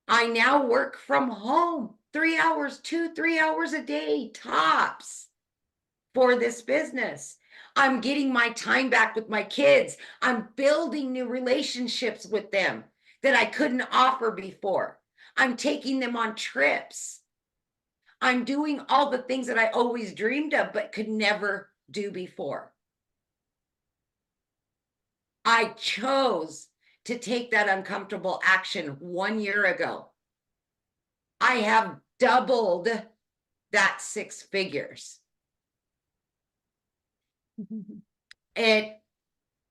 I now work from home 3 hours, 2-3 hours a day, tops, for this business. I'm getting my time back with my kids. I'm building new relationships with them that I couldn't offer before. I'm taking them on trips. I'm doing all the things that I always dreamed of, but could never do before. I chose to take that uncomfortable action 1 year ago. I have doubled that 6 figures. It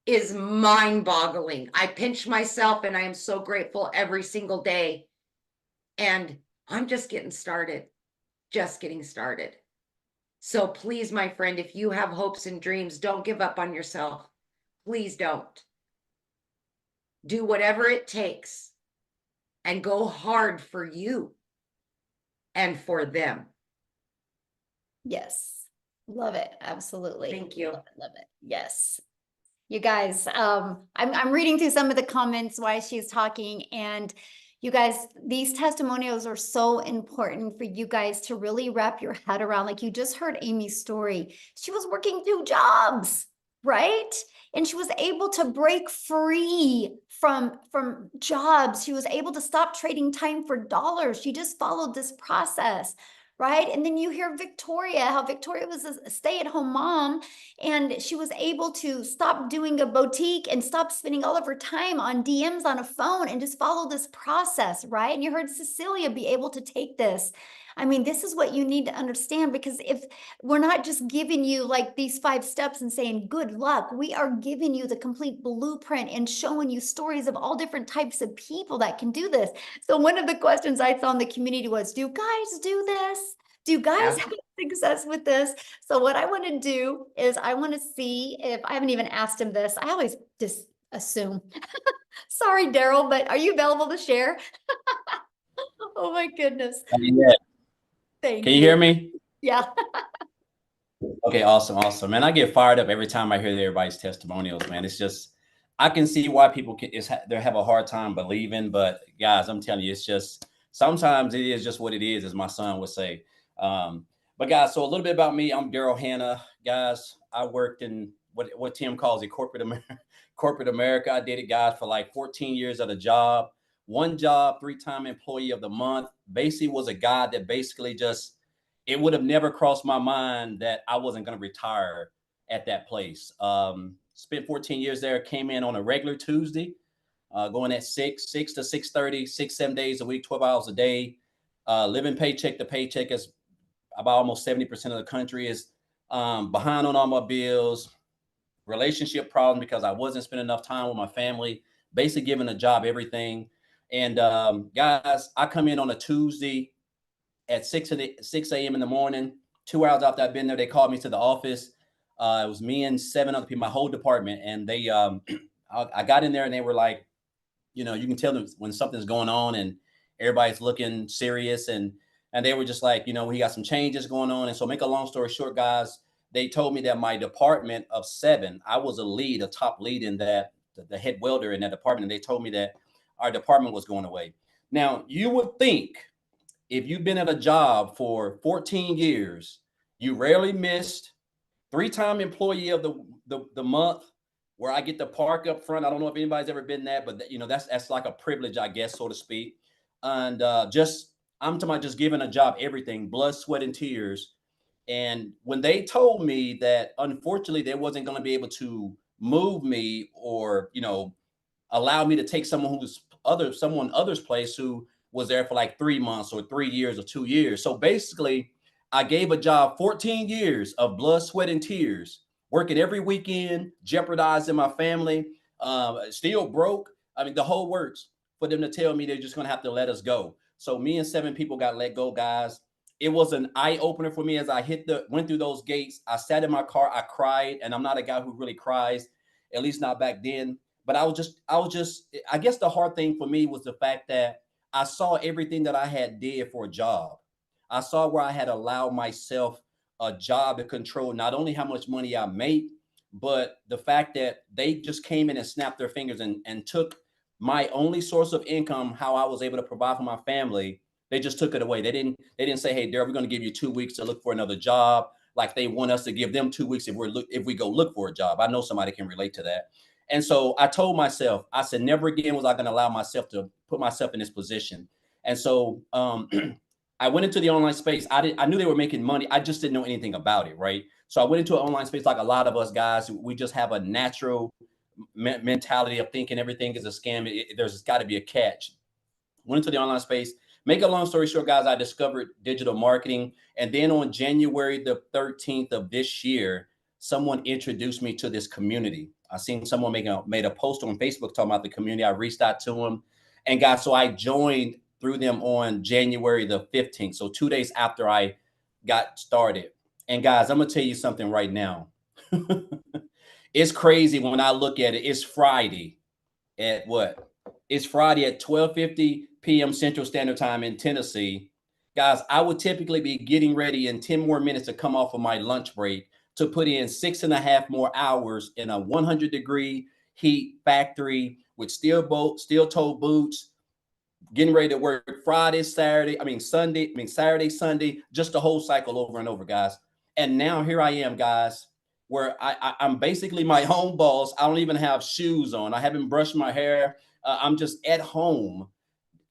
is mind-boggling. I pinch myself and I am so grateful every single day. And I'm just getting started, just getting started. So please, my friend, if you have hopes and dreams, don't give up on yourself. Please don't. Do whatever it takes and go hard for you and for them. Yes. Love it. Absolutely. Thank you. Love it. Love it. Yes. You guys, I'm reading through some of the comments while she's talking, and You guys, these testimonials are so important for you guys to really wrap your head around. Like you just heard Amy's story. She was working 2 jobs, right? And she was able to break free from jobs. She was able to stop trading time for dollars. She just followed this process, right? And then you hear Victoria, how Victoria was a stay-at-home mom, and she was able to stop doing a boutique and stop spending all of her time on DMs on a phone and just follow this process, right? And you heard Cecilia be able to take this. I mean, this is what you need to understand, because if we're not just giving you like these 5 steps and saying good luck, we are giving you the complete blueprint and showing you stories of all different types of people that can do this. So one of the questions I saw in the community was, do guys do this? Do you guys have success with this? So what I want to do is I want to see if, I haven't even asked him this. I always just assume. Sorry, Daryl, but are you available to share? Oh my goodness. Yeah. Thank Can you hear me? Yeah. Okay, awesome, awesome. Man, I get fired up every time I hear everybody's testimonials, man. It's just, I can see why people they have a hard time believing, but guys, I'm telling you, it's just, sometimes it is just what it is, as my son would say. But guys, so a little bit about me. I'm Daryl Hanna. Guys, I worked in what Tim calls it, corporate America. I did it, guys, for like 14 years at a job. One job, 3-time employee of the month. Basically was a guy that basically just, it would have never crossed my mind that I wasn't going to retire at that place. Spent 14 years there, came in on a regular Tuesday, going at 6 to 6:30, 6-7 days a week, 12 hours a day, living paycheck to paycheck. As about almost 70% of the country is behind on all my bills, relationship problems because I wasn't spending enough time with my family, basically giving a job everything. And guys, I come in on a Tuesday at 6 a.m. in the morning. 2 hours after I've been there, they called me to the office. It was me and 7 other people, my whole department. And they, I got in there and they were like, you know, you can tell them when something's going on and everybody's looking serious. And they were just like, you know, we got some changes going on. And so make a long story short, guys, they told me that my department of 7, I was a top lead in that, the head welder in that department. And they told me that our department was going away. Now, you would think if you've been at a job for 14 years, you rarely missed, 3-time employee of the month, where I get to park up front. I don't know if anybody's ever been that, but you know, that's like a privilege, I guess, so to speak. And I'm talking about just giving a job, everything, blood, sweat, and tears. And when they told me that unfortunately they wasn't going to be able to move me or, you know, allow me to take someone other's place who was there for like 3 months or 3 years or 2 years. So basically, I gave a job 14 years of blood, sweat, and tears, working every weekend, jeopardizing my family, still broke. I mean, the whole works, for them to tell me they're just going to have to let us go. So me and 7 people got let go, guys. It was an eye opener for me as I went through those gates. I sat in my car, I cried, and I'm not a guy who really cries, at least not back then. But I was just, I guess the hard thing for me was the fact that I saw everything that I had did for a job. I saw where I had allowed myself a job to control not only how much money I make, but the fact that they just came in and snapped their fingers and took my only source of income, how I was able to provide for my family. They just took it away. They didn't say, hey, Daryl, we're going to give you 2 weeks to look for another job. Like they want us to give them 2 weeks if we go look for a job. I know somebody can relate to that. And so I told myself, I said, never again was I going to allow myself to put myself in this position. And so I went into the online space. I knew they were making money. I just didn't know anything about it, right? So I went into an online space like a lot of us guys. We just have a natural mentality of thinking everything is a scam. There's got to be a catch. Went into the online space. Make a long story short, guys, I discovered digital marketing. And then on January the 13th of this year, someone introduced me to this community. I seen someone made a post on Facebook talking about the community. I reached out to them. And guys, so I joined through them on January the 15th. So 2 days after I got started. And guys, I'm going to tell you something right now. It's crazy when I look at it. It's Friday at what? It's Friday at 12:50 p.m. Central Standard Time in Tennessee. Guys, I would typically be getting ready in 10 more minutes to come off of my lunch break to put in 6.5 more hours in a 100-degree heat factory with steel-toe boots, getting ready to work Friday, Saturday, Saturday, Sunday, just the whole cycle over and over, guys. And now here I am, guys, where I'm basically my own boss. I don't even have shoes on. I haven't brushed my hair. I'm just at home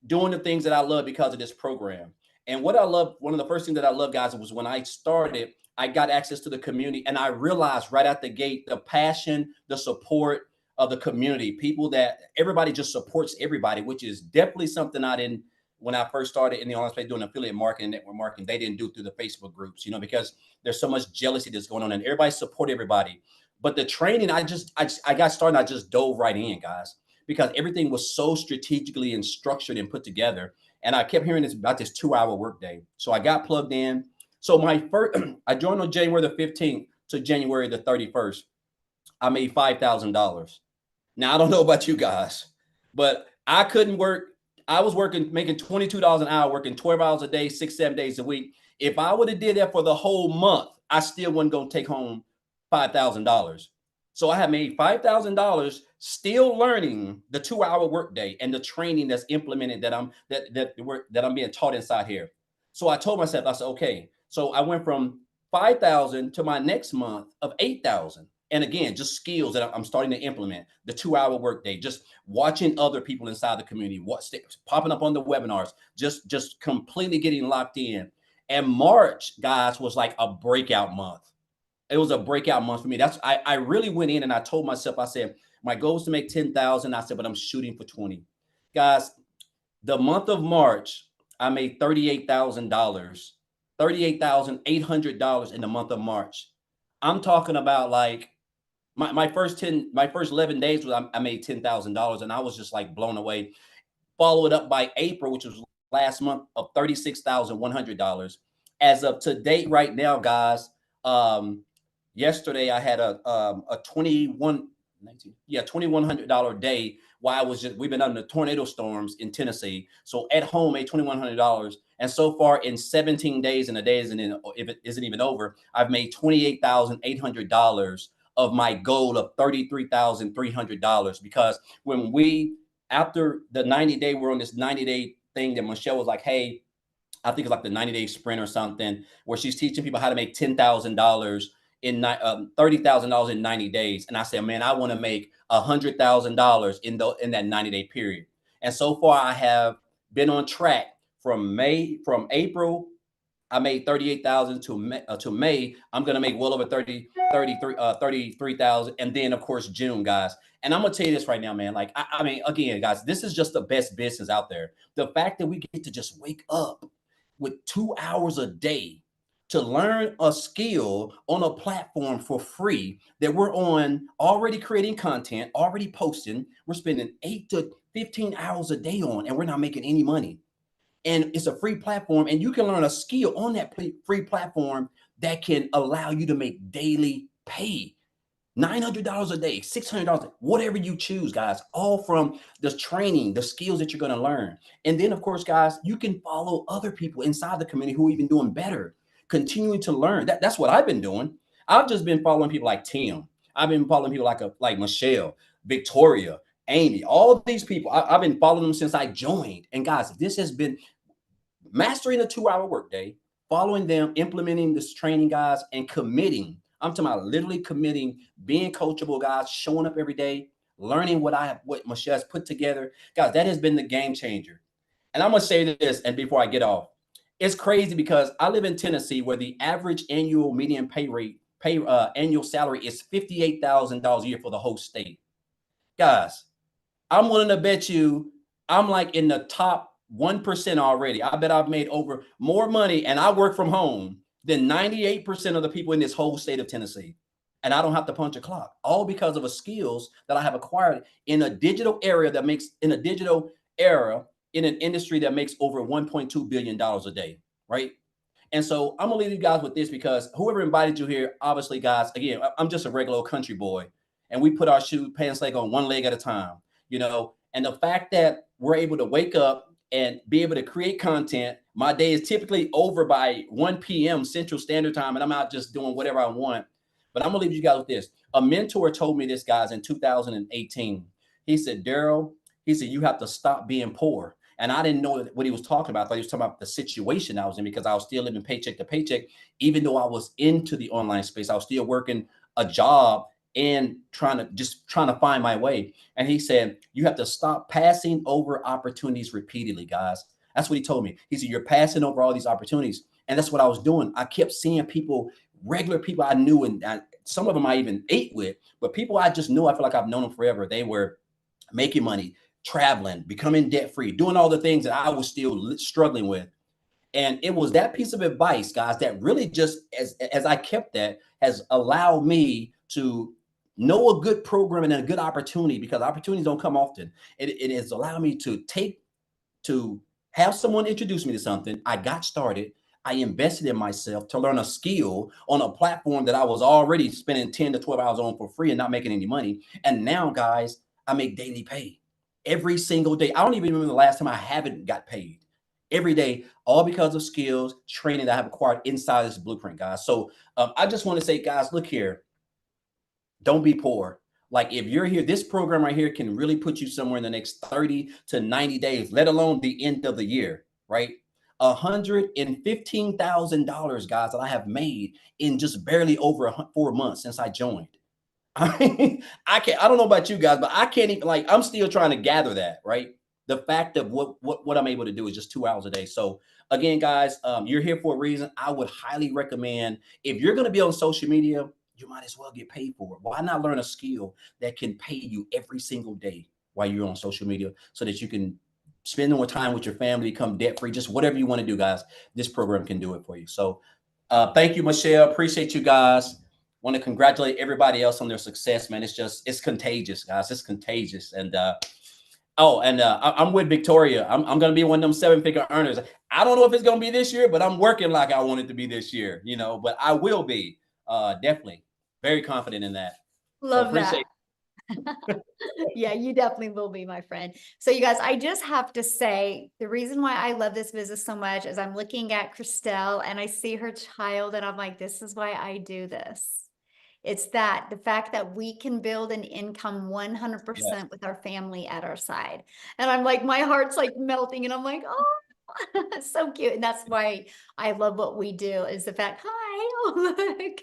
doing the things that I love because of this program. And what I love, one of the first things that I love, guys, was when I started, I got access to the community, and I realized right out the gate the passion, the support of the community, people that everybody just supports everybody, which is definitely something I didn't when I first started in the online space doing affiliate marketing, network marketing. They didn't do through the Facebook groups, because there's so much jealousy that's going on, and everybody support everybody. But the training, I got started, I just dove right in, guys, because everything was so strategically and structured and put together. And I kept hearing this about this 2-hour workday. So I got plugged in. So my first, I joined on January the 15th to January the 31st. I made $5,000. Now, I don't know about you guys, but I couldn't work. I was making $22 an hour, working 12 hours a day, 6-7 days a week. If I would have did that for the whole month, I still wasn't going to take home $5,000. So I had made $5,000 still learning the 2-hour workday and the training that's implemented that I'm being taught inside here. So I told myself, I said, okay. So I went from 5,000 to my next month of 8,000. And again, just skills that I'm starting to implement. The 2-hour workday, just watching other people inside the community, popping up on the webinars, just completely getting locked in. And March, guys, was like a breakout month. It was a breakout month for me. I really went in and I told myself, I said, my goal is to make 10,000. I said, but I'm shooting for 20. Guys, the month of March, I made $38,000, $38,800 in the month of March. I'm talking about like my first 11 days was I made $10,000, and I was just like blown away. Followed up by April, which was last month, of $36,100. As of to date, right now, guys, yesterday I had a $2,100 day while we've been under tornado storms in Tennessee. So at home, made $2,100. And so far in 17 days, and the day if it isn't even over, I've made $28,800 of my goal of $33,300. Because after the 90-day, we're on this 90-day thing that Michelle was like, hey, I think it's like the 90-day sprint or something, where she's teaching people how to make $10,000 in $30,000 in 90 days. And I said, man, I want to make $100,000 in that 90-day period. And so far, I have been on track from April. I made 38,000 to May. I'm going to make well over 33,000. And then of course, June, guys. And I'm going to tell you this right now, man. Like, I mean, again, guys, this is just the best business out there. The fact that we get to just wake up with 2 hours a day to learn a skill on a platform for free that we're on, already creating content, already posting, we're spending 8 to 15 hours a day on, and we're not making any money. And it's a free platform, and you can learn a skill on that free platform that can allow you to make daily pay. $900 a day, $600, whatever you choose, guys, all from the training, the skills that you're going to learn. And then, of course, guys, you can follow other people inside the community who are even doing better, continuing to learn. That's what I've been doing. I've just been following people like Tim. I've been following people like Michelle, Victoria, Amy, all of these people. I've been following them since I joined. And guys, this has been mastering a 2-hour workday, following them, implementing this training, guys, and committing. I'm talking about literally committing, being coachable, guys, showing up every day, learning what Michelle's put together. Guys, that has been the game changer. And I'm going to say this, and before I get off, it's crazy because I live in Tennessee, where the average annual median annual salary is $58,000 a year for the whole state. Guys, I'm willing to bet you I'm like in the top 1% already. I bet I've made more money, and I work from home, than 98% of the people in this whole state of Tennessee. And I don't have to punch a clock, all because of the skills that I have acquired in a digital era in an industry that makes over $1.2 billion a day, right? And so I'm gonna leave you guys with this, because whoever invited you here, obviously, guys, again, I'm just a regular old country boy, and we put our pants leg on one leg at a time, and the fact that we're able to wake up and be able to create content. My day is typically over by 1 p.m. Central Standard Time, and I'm out just doing whatever I want. But I'm gonna leave you guys with this. A mentor told me this, guys, in 2018. He said, Daryl, he said, you have to stop being poor. And I didn't know what he was talking about. I thought he was talking about the situation I was in, because I was still living paycheck to paycheck. Even though I was into the online space, I was still working a job and trying to find my way. And he said, you have to stop passing over opportunities repeatedly, guys. That's what he told me. He said, you're passing over all these opportunities. And that's what I was doing. I kept seeing people, regular people I knew, and some of them I even ate with, but people I just knew, I feel like I've known them forever. They were making money, traveling, becoming debt free, doing all the things that I was still struggling with. And it was that piece of advice, guys, that really just, as I kept that, has allowed me to know a good program and a good opportunity, because opportunities don't come often. It has allowed me to have someone introduce me to something. I got started. I invested in myself to learn a skill on a platform that I was already spending 10 to 12 hours on for free and not making any money. And now, guys, I make daily pay every single day. I don't even remember the last time I haven't got paid. Every day, all because of skills, training that I have acquired inside this blueprint, guys. So I just want to say, guys, look here, don't be poor. Like, if you're here, this program right here can really put you somewhere in the next 30 to 90 days, let alone the end of the year, right? $115,000, guys, that I have made in just barely over 4 months since I joined. I don't know about you guys, but I can't even, like, I'm still trying to gather that, right? The fact of what I'm able to do is just 2 hours a day. So again, guys, you're here for a reason. I would highly recommend, if you're going to be on social media, you might as well get paid for it. Why not learn a skill that can pay you every single day while you're on social media, so that you can spend more time with your family, become debt free, just whatever you want to do, guys. This program can do it for you. So thank you, Michelle. Appreciate you guys. Want to congratulate everybody else on their success, man. It's contagious, guys. It's contagious. And I'm with Victoria. I'm going to be one of them 7-figure earners. I don't know if it's going to be this year, but I'm working like I want it to be this year, but I will be definitely very confident in that. Love that. Yeah, you definitely will be, my friend. So you guys, I just have to say, the reason why I love this business so much is I'm looking at Christelle and I see her child and I'm like, this is why I do this. It's the fact that we can build an income 100% with our family at our side. And I'm like, my heart's like melting and I'm like, oh, so cute. And that's why I love what we do, is the fact, hi, oh, look,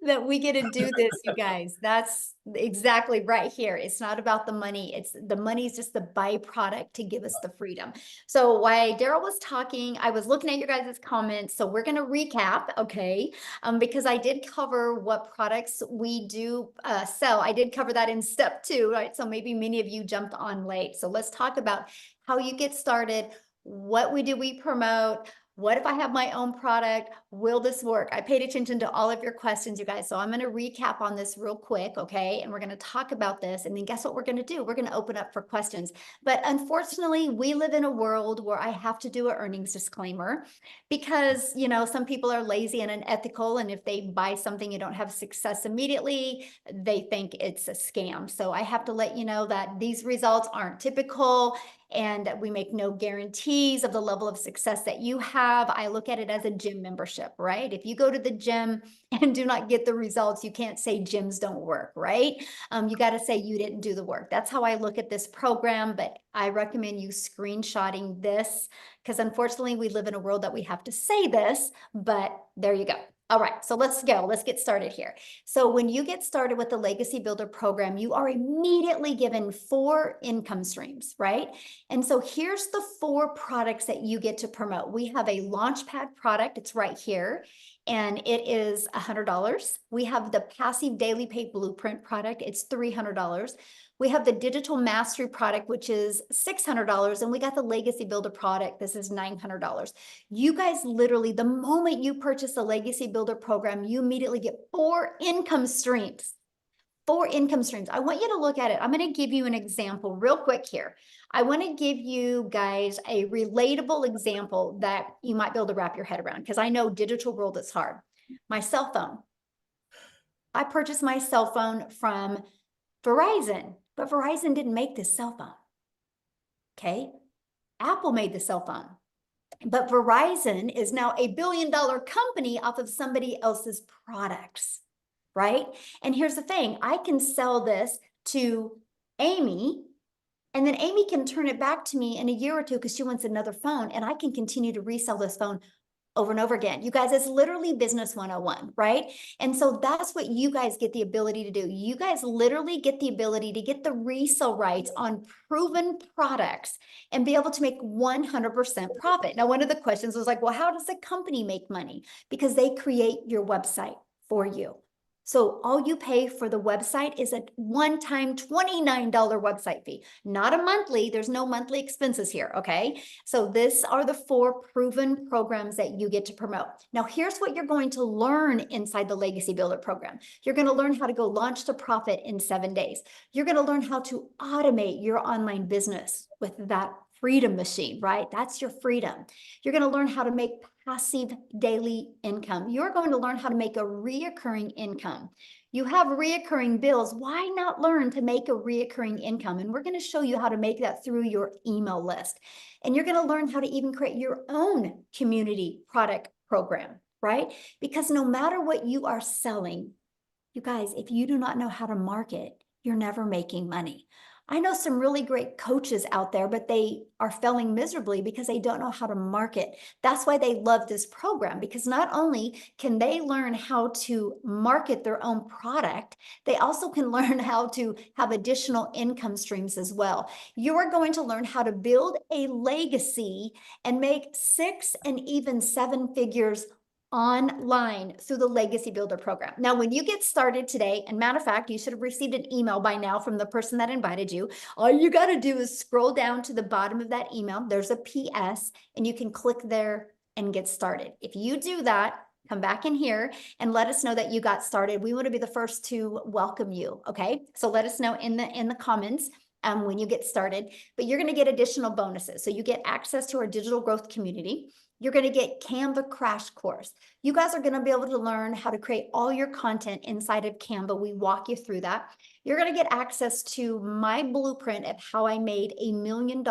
that we get to do this, you guys. That's exactly right here. It's not about the money. The money is just the byproduct to give us the freedom. So while Daryl was talking, I was looking at your guys' comments. So we're going to recap, okay? Because I did cover what products we do sell. I did cover that in step 2, right? So maybe many of you jumped on late. So let's talk about how you get started. What we promote. What if I have my own product? Will this work? I paid attention to all of your questions, you guys. So I'm going to recap on this real quick, okay? And we're going to talk about this. And then guess what we're going to do? We're going to open up for questions. But unfortunately, we live in a world where I have to do an earnings disclaimer because, some people are lazy and unethical. And if they buy something you don't have success immediately, they think it's a scam. So I have to let you know that these results aren't typical, and we make no guarantees of the level of success that you have. I look at it as a gym membership, right? If you go to the gym and do not get the results, you can't say gyms don't work, right? You got to say you didn't do the work. That's how I look at this program, but I recommend you screenshotting this because unfortunately we live in a world that we have to say this, but there you go. All right, so let's go. Let's get started here. So when you get started with the Legacy Builder program, you are immediately given 4 income streams, right? And so here's the 4 products that you get to promote. We have a Launchpad product. It's right here, and it is $100. We have the Passive Daily Pay Blueprint product. It's $300. We have the Digital Mastery product, which is $600. And we got the Legacy Builder product. This is $900. You guys literally, the moment you purchase the Legacy Builder program, you immediately get 4 income streams. 4 income streams. I want you to look at it. I'm going to give you an example real quick here. I want to give you guys a relatable example that you might be able to wrap your head around, because I know digital world is hard. My cell phone. I purchased my cell phone from Verizon, but Verizon didn't make this cell phone. Okay. Apple made the cell phone, but Verizon is now a billion-dollar company off of somebody else's products, right? And here's the thing, I can sell this to Amy And then Amy can turn it back to me in a year or two because she wants another phone, and I can continue to resell this phone over and over again. You guys, it's literally business 101, right? And so that's what you guys get the ability to do. You guys literally get the ability to get the resale rights on proven products and be able to make 100% profit. Now, one of the questions was like, well, how does a company make money? Because they create your website for you. So all you pay for the website is a one-time $29 website fee, not a monthly. There's no monthly expenses here, okay? So these are the 4 proven programs that you get to promote. Now, here's what you're going to learn inside the Legacy Builder program. You're going to learn how to go launch to profit in 7 days. You're going to learn how to automate your online business with that freedom machine, right? That's your freedom. You're going to learn how to make passive daily income. You're going to learn how to make a reoccurring income. You have reoccurring bills. Why not learn to make a reoccurring income? And we're going to show you how to make that through your email list. And you're going to learn how to even create your own community product program, right? Because no matter what you are selling, you guys, if you do not know how to market, you're never making money. I know some really great coaches out there, but they are failing miserably because they don't know how to market. That's why they love this program, because not only can they learn how to market their own product, they also can learn how to have additional income streams as well. You are going to learn how to build a legacy and make 6 and even 7 figures online through the Legacy Builder program. Now, when you get started today, and matter of fact, you should have received an email by now from the person that invited you. All you got to do is scroll down to the bottom of that email. There's a PS, and you can click there and get started. If you do that, come back in here and let us know that you got started. We want to be the first to welcome you. Okay, so let us know in the comments when you get started. But you're going to get additional bonuses. So you get access to our digital growth community. You're going to get Canva crash course. You guys are going to be able to learn how to create all your content inside of Canva. We walk you through that. You're going to get access to my blueprint of how I made $1 million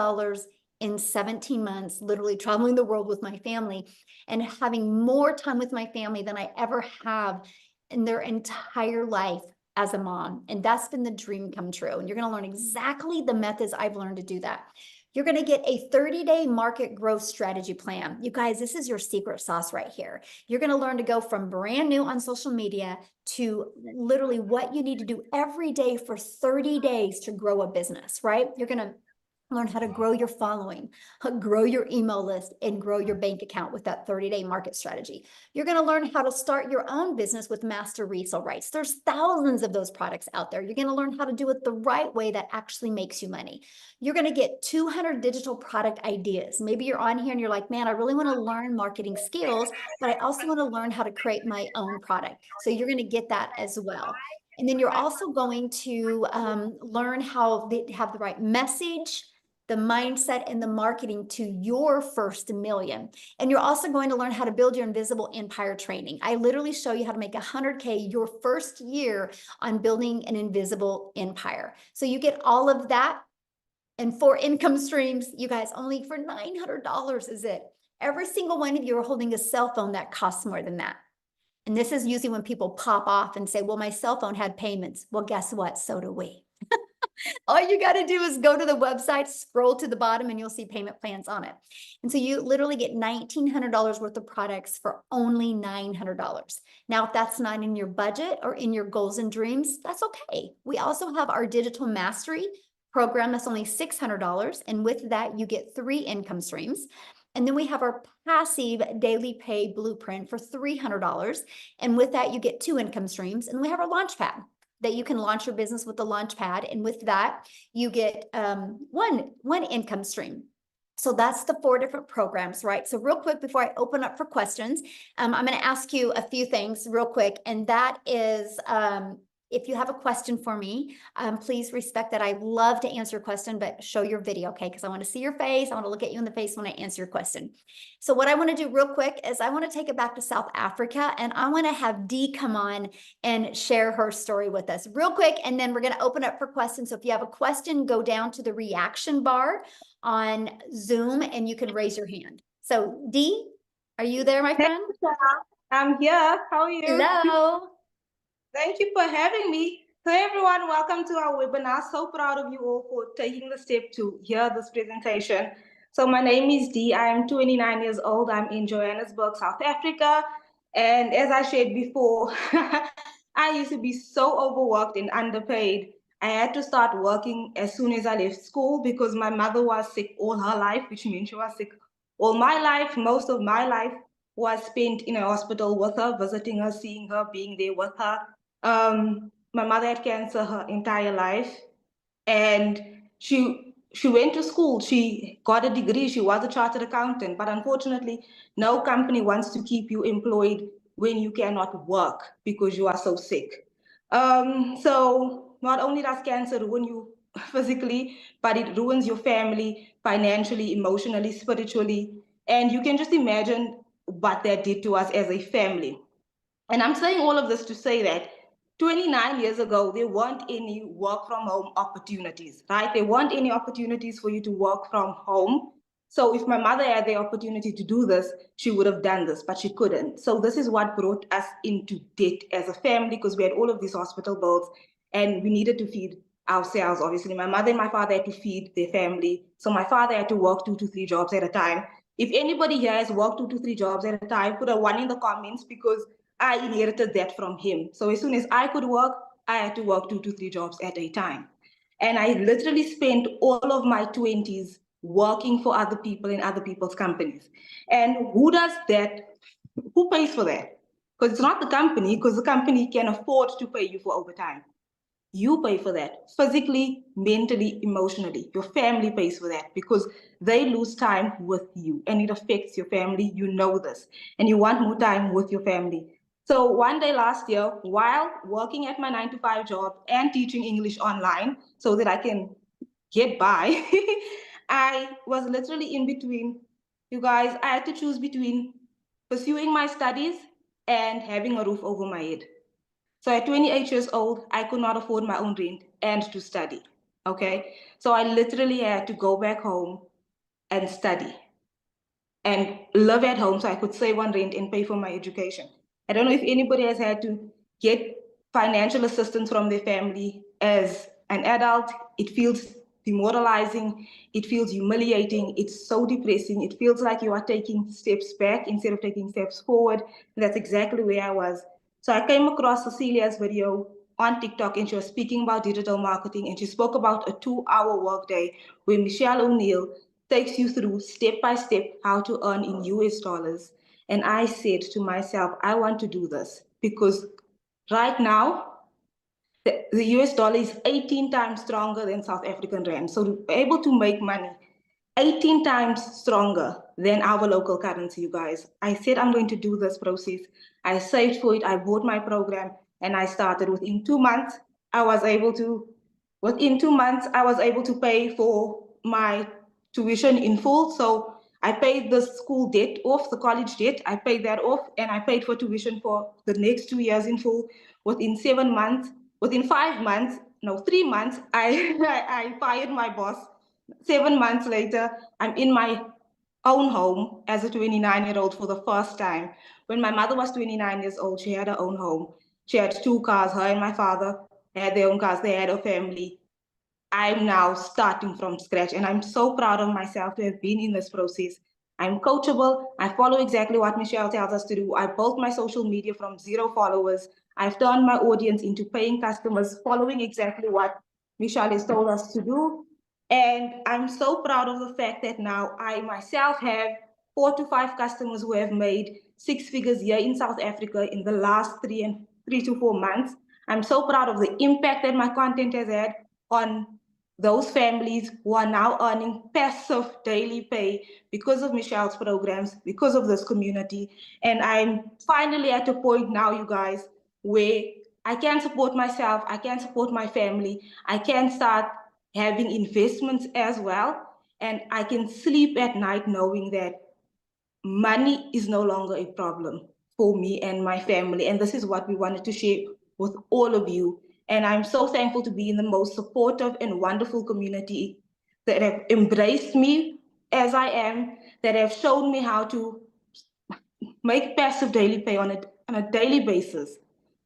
in 17 months, literally traveling the world with my family and having more time with my family than I ever have in their entire life as a mom. And that's been the dream come true. And you're going to learn exactly the methods I've learned to do that. You're going to get a 30-day market growth strategy plan. You guys, this is your secret sauce right here. You're going to learn to go from brand new on social media to literally what you need to do every day for 30 days to grow a business, right? You're going to learn how to grow your following, grow your email list, and grow your bank account with that 30-day market strategy. You're going to learn how to start your own business with master resale rights. There's thousands of those products out there. You're going to learn how to do it the right way that actually makes you money. You're going to get 200 digital product ideas. Maybe you're on here and you're like, man, I really want to learn marketing skills, but I also want to learn how to create my own product. So you're going to get that as well. And then you're also going to learn how to have the right message, the mindset, and the marketing to your first million. And you're also going to learn how to build your invisible empire training. I literally show you how to make 100K your first year on building an invisible empire. So you get all of that and 4 income streams, you guys, only for $900 is it. Every single one of you are holding a cell phone that costs more than that. And this is usually when people pop off and say, well, my cell phone had payments. Well, guess what? So do we. All you got to do is go to the website, scroll to the bottom, and you'll see payment plans on it. And so you literally get $1,900 worth of products for only $900. Now, if that's not in your budget or in your goals and dreams, that's okay. We also have our digital mastery program that's only $600. And with that, you get 3 income streams. And then we have our passive daily pay blueprint for $300. And with that, you get 2 income streams. And we have our launch pad that you can launch your business with the launch pad. And with that, you get one income stream. So that's the 4 different programs, right? So real quick, before I open up for questions, I'm going to ask you a few things real quick. And that is, if you have a question for me, please respect that. I love to answer your question, but show your video, okay? Because I want to see your face. I want to look at you in the face when I answer your question. So what I want to do real quick is I want to take it back to South Africa, and I want to have Dee come on and share her story with us real quick, and then we're going to open up for questions. So if you have a question, go down to the reaction bar on Zoom, and you can raise your hand. So Dee, are you there, my friend? I'm here. How are you? Hello. Thank you for having me. So everyone, welcome to our webinar. So proud of you all for taking the step to hear this presentation. So my name is Dee. I am 29 years old. I'm in Johannesburg, South Africa. And as I shared before, I used to be so overworked and underpaid. I had to start working as soon as I left school because my mother was sick all her life, which means she was sick all my life. Most of my life was spent in a hospital with her, visiting her, seeing her, being there with her. My mother had cancer her entire life, and she went to school. She got a degree. She was a chartered accountant, but unfortunately, no company wants to keep you employed when you cannot work because you are so sick. So not only does cancer ruin you physically, but it ruins your family financially, emotionally, spiritually, and you can just imagine what that did to us as a family. And I'm saying all of this to say that 29 years ago, there weren't any work from home opportunities, right? There weren't any opportunities for you to work from home. So if my mother had the opportunity to do this, she would have done this, but she couldn't. So this is what brought us into debt as a family, because we had all of these hospital bills and we needed to feed ourselves. Obviously, my mother and my father had to feed their family. So my father had to work 2 to 3 jobs at a time. If anybody here has worked 2 to 3 jobs at a time, put a 1 in the comments, because I inherited that from him. So as soon as I could work, I had to work 2 to 3 jobs at a time. And I literally spent all of my 20s working for other people in other people's companies. And who does that? Who pays for that? Because it's not the company, because the company can afford to pay you for overtime. You pay for that physically, mentally, emotionally. Your family pays for that because they lose time with you and it affects your family. You know this, and you want more time with your family. So one day last year, while working at my 9 to 5 job and teaching English online so that I can get by, I was literally in between. You guys, I had to choose between pursuing my studies and having a roof over my head. So at 28 years old, I could not afford my own rent and to study. Okay. So I literally had to go back home and study and live at home so I could save on rent and pay for my education. I don't know if anybody has had to get financial assistance from their family as an adult. It feels demoralizing, it feels humiliating, it's so depressing. It feels like you are taking steps back instead of taking steps forward. And that's exactly where I was. So I came across Cecilia's video on TikTok, and she was speaking about digital marketing, and she spoke about a 2-hour workday where Michelle O'Neill takes you through step by step how to earn in US dollars. And I said to myself, I want to do this because right now, the US dollar is 18 times stronger than South African rand. So to be able to make money 18 times stronger than our local currency, you guys. I said I'm going to do this process. I saved for it, I bought my program, and I started. Within 2 months, I was able to, within 2 months, I was able to pay for my tuition in full. So I paid the school debt off, the college debt, I paid that off, and I paid for tuition for the next 2 years in full. Within 7 months, within 5 months, no, 3 months, I fired my boss. 7 months later, I'm in my own home as a 29-year-old for the first time. When my mother was 29 years old, she had her own home. She had 2 cars, her and my father had their own cars, they had a family. I'm now starting from scratch, and I'm so proud of myself to have been in this process. I'm coachable. I follow exactly what Michelle tells us to do. I built my social media from 0 followers. I've turned my audience into paying customers, following exactly what Michelle has told us to do. And I'm so proud of the fact that now I myself have 4 to 5 customers who have made 6 figures here in South Africa in the last 3 to 4 months. I'm so proud of the impact that my content has had on those families who are now earning passive daily pay because of Michelle's programs, because of this community. And I'm finally at a point now, you guys, where I can support myself, I can support my family, I can start having investments as well, and I can sleep at night knowing that money is no longer a problem for me and my family. And this is what we wanted to share with all of you. And I'm so thankful to be in the most supportive and wonderful community that have embraced me as I am, that have shown me how to make passive daily pay on a daily basis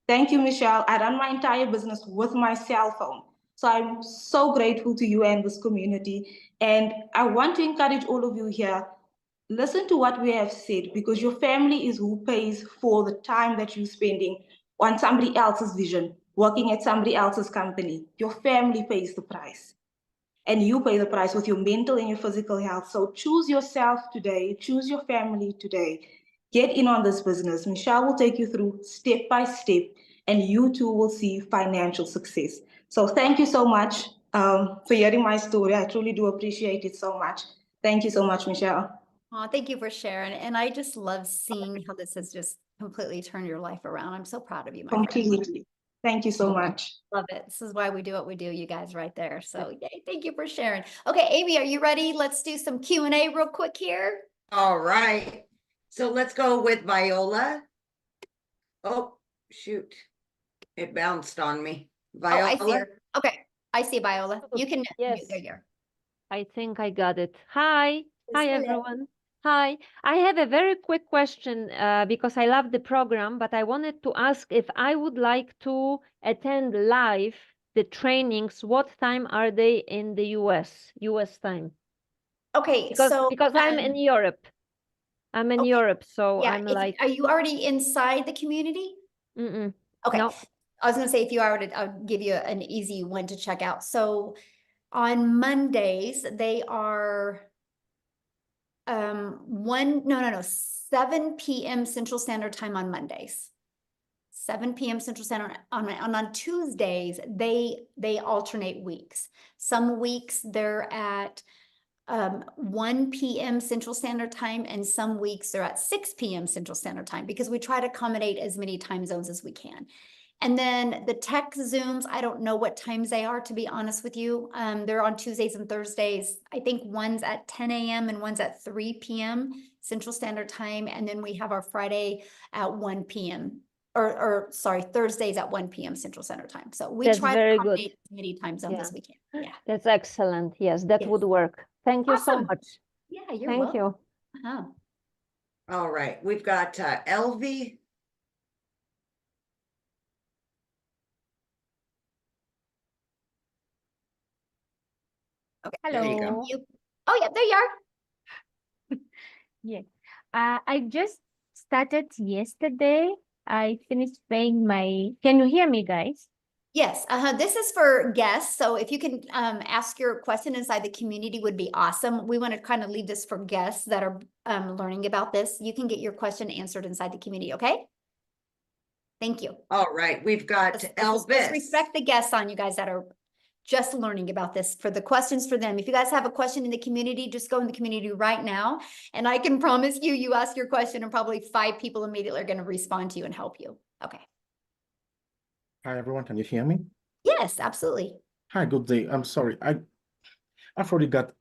Thank you, Michelle. I run my entire business with my cell phone. So I'm so grateful to you and this community. And I want to encourage all of you here, listen to what we have said, because your family is who pays for the time that you're spending on somebody else's vision, working at somebody else's company. Your family pays the price. And you pay the price with your mental and your physical health. So choose yourself today, choose your family today. Get in on this business. Michelle will take you through step by step, and you too will see financial success. So thank you so much for hearing my story. I truly do appreciate it so much. Thank you so much, Michelle. Oh, thank you for sharing. And I just love seeing how this has just completely turned your life around. I'm so proud of you, my friend. Completely. Thank you so much. Love it. This is why we do what we do, you guys right there. So yay, thank you for sharing. Okay, Amy, are you ready? Let's do some Q&A real quick here. All right. So let's go with Viola. Oh, shoot. It bounced on me. Oh, I see Viola. her. Okay, I see Viola. You can Yes. mute. There you are. I think I got it. Hi. Hi, Yes, everyone. Hi. I have a very quick question because I love the program, but I wanted to ask if I would like to attend live the trainings. What time are they in the US time? Okay, Because so I'm in Europe. I'm in okay, Europe, so yeah, I'm like, are you already inside the community? Okay, no. I was gonna say if you are, I'll give you an easy one to check out. So on Mondays, they are 7 p.m. Central Standard Time on Mondays. 7 p.m. Central Standard on Tuesdays, they alternate weeks. Some weeks they're at 1 p.m. Central Standard Time, and some weeks they're at 6 p.m. Central Standard Time, because we try to accommodate as many time zones as we can. And then the tech Zooms, I don't know what times they are, to be honest with you. They're on Tuesdays and Thursdays. I think one's at 10 a.m. and one's at 3 p.m. Central Standard Time. And then we have our Friday at 1 p.m. or sorry, Thursdays at 1 p.m. Central Standard Time. So we That's try to very good. accommodate as many time zones as we can. Yeah. That's excellent. Yes, that Yes. would work. Thank you so Awesome. much. Yeah, you're Thank welcome. you. Uh-huh. All right. We've got Elvie. Okay. There you go. Hello. Oh, yeah, there you are. Yeah. I just started yesterday. I finished paying my. Can you hear me, guys? Yes, this is for guests. So if you can ask your question inside the community would be awesome. We want to kind of leave this for guests that are learning about this. You can get your question answered inside the community, okay? Thank you. All right. We've got Let's Elvis. respect the guests on you guys that are just learning about this, for the questions for them. If you guys have a question in the community, just go in the community right now. And I can promise you, you ask your question and probably 5 people immediately are going to respond to you and help you. Okay. Hi everyone, can you hear me? Yes, absolutely. Hi, good day. I'm sorry. I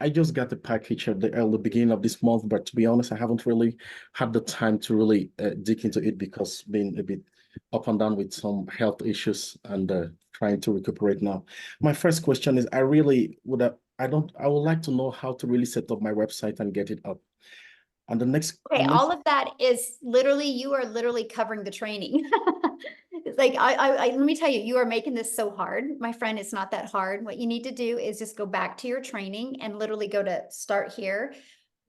just got the package at the beginning of this month, but to be honest, I haven't really had the time to really dig into it because being a bit up and down with some health issues and trying to recuperate now. My first question is, I would like to know how to really set up my website and get it up. And the next, Okay, all of that is literally, you are literally covering the training. It's like, let me tell you, you are making this so hard. My friend, it's not that hard. What you need to do is just go back to your training and literally go to start here.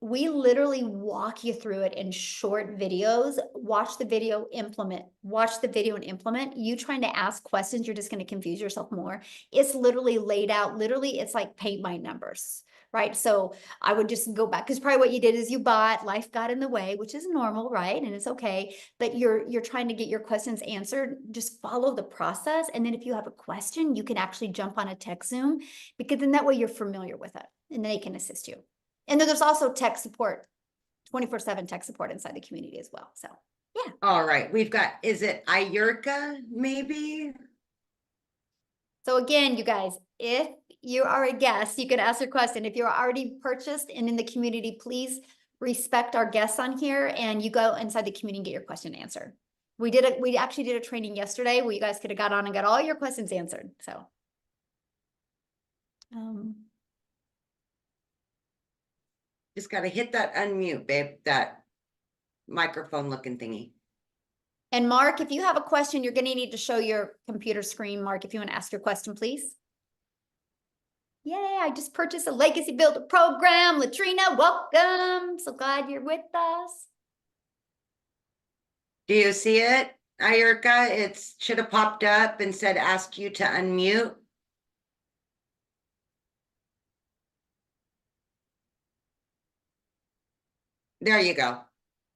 We literally walk you through it in short videos. Watch the video, implement. Watch the video and implement. You trying to ask questions, you're just going to confuse yourself more. It's literally laid out. Literally, it's like paint by numbers, right? So I would just go back, because probably what you did is you life got in the way, which is normal, right? And it's okay. But you're trying to get your questions answered. Just follow the process. And then if you have a question, you can actually jump on a tech Zoom, because then that way you're familiar with it and they can assist you. And then there's also tech support, 24/7 tech support inside the community as well. So, yeah. All right. We've got, is it Ayurka, maybe? So again, you guys, if you are a guest, you can ask your question. If you're already purchased and in the community, please respect our guests on here and you go inside the community and get your question answered. We actually did a training yesterday where you guys could have got on and got all your questions answered. So, Just got to hit that unmute, babe, that microphone looking thingy. And Mark, if you have a question, you're going to need to show your computer screen. Mark, if you want to ask your question, please. Yay, I just purchased a Legacy Builder program. Latrina, welcome. So glad you're with us. Do you see it, Ayurka? It should have popped up and said, ask you to unmute. There you go.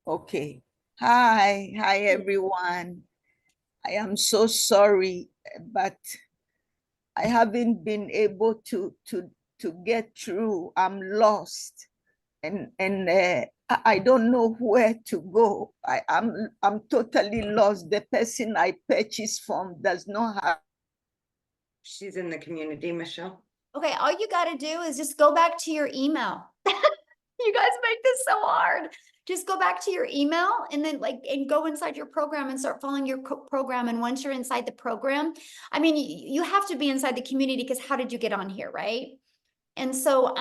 Okay. Hi everyone. I am so sorry, but I haven't been able to get through. I'm lost, and I don't know where to go. I'm totally lost. The person I purchased from does not have. She's in the community, Michelle. Okay, all you got to do is just go back to your email. You guys make this so hard. Just go back to your email and then and go inside your program and start following your program. And once you're inside the program, I mean, you have to be inside the community because how did you get on here, right? And so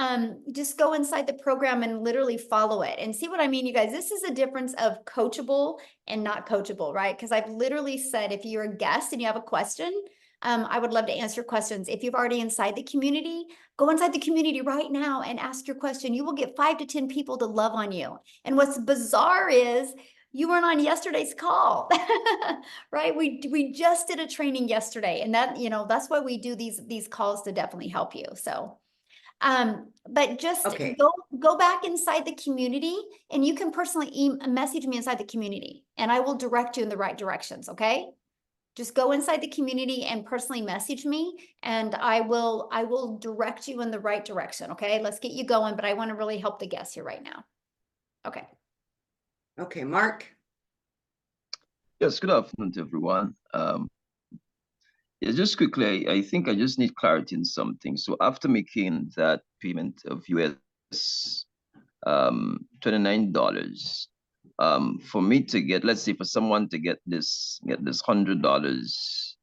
just go inside the program and literally follow it and see what I mean, you guys. This is a difference of coachable and not coachable, right? Because I've literally said, if you're a guest and you have a question, I would love to answer questions. If you've already inside the community, go inside the community right now and ask your question. You will get 5 to 10 people to love on you. And what's bizarre is you weren't on yesterday's call, right? We just did a training yesterday, and that, that's why we do these calls, to definitely help you. So, but just go back inside the community, and you can personally message me inside the community, and I will direct you in the right directions. Okay. Just go inside the community and personally message me, and I will direct you in the right direction. Okay, let's get you going, but I want to really help the guests here right now. Okay. Okay, Mark. Yes, good afternoon to everyone. Yeah, just quickly, I think I just need clarity in something. So after making that payment of US $29, for me to get, let's say for someone to get this $100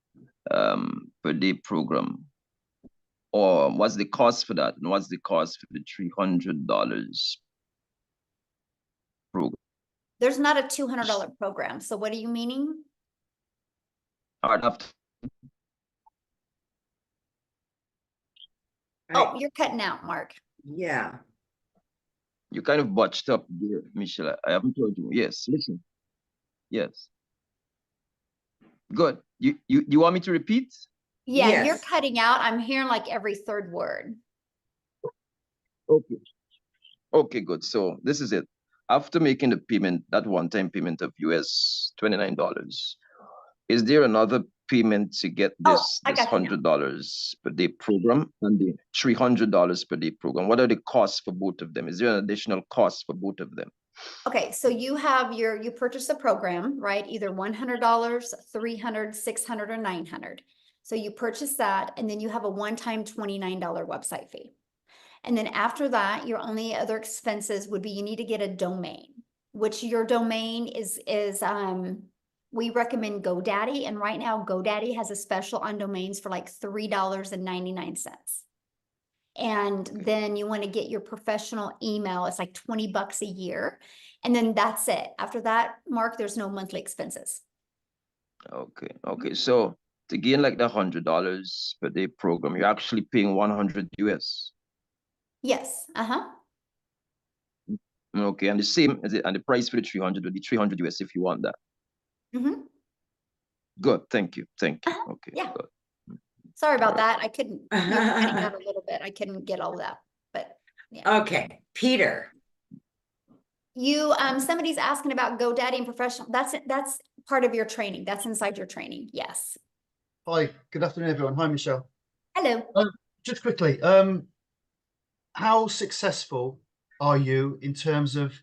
per day program, or what's the cost for that, and what's the cost for the $300 program? There's not a $200 program. So what are you meaning? All right, after. Oh, you're cutting out, Mark. Yeah. You kind of botched up there, Michelle. I haven't told you. Yes, listen. Yes. Good. You want me to repeat? Yeah, Yes. You're cutting out. I'm hearing like every third word. Okay. Okay, good. So this is it. After making the payment, that one-time payment of US $29, is there another payment to get this $100 per day program and the $300 per day program? What are the costs for both of them? Is there an additional cost for both of them? Okay, so you have you purchase a program, right? Either $100, $300, $600, or $900. So you purchase that, and then you have a one-time $29 website fee. And then after that, your only other expenses would be you need to get a domain, which your domain is we recommend GoDaddy. And right now GoDaddy has a special on domains for like $3.99. And then you want to get your professional email. It's like $20 a year. And then that's it. After that, Mark, there's no monthly expenses. Okay. Okay. So to gain like the $100 per day program, you're actually paying 100 US. Yes. Uh-huh. Okay. And the same as it, and the price for the 300 would be 300 US if you want that. Mm-hmm. Good. Thank you. Thank you. Okay. Yeah. Good. Sorry about that. I couldn't, you were cutting out a little bit. I couldn't get all of that, but yeah. Okay, Peter. Somebody's asking about GoDaddy and professional. That's part of your training. That's inside your training. Yes. Hi, good afternoon, everyone. Hi, Michelle. Hello. Just quickly, how successful are you in terms of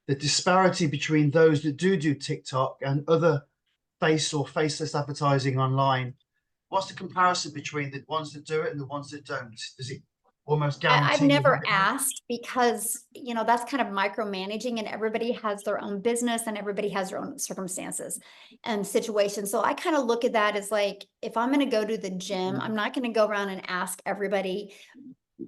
the disparity between those that do TikTok and other face or faceless advertising online? What's the comparison between the ones that do it and the ones that don't? Does it almost guarantee? I've never asked because, that's kind of micromanaging, and everybody has their own business and everybody has their own circumstances and situations. So I kind of look at that as like, if I'm going to go to the gym, I'm not going to go around and ask everybody,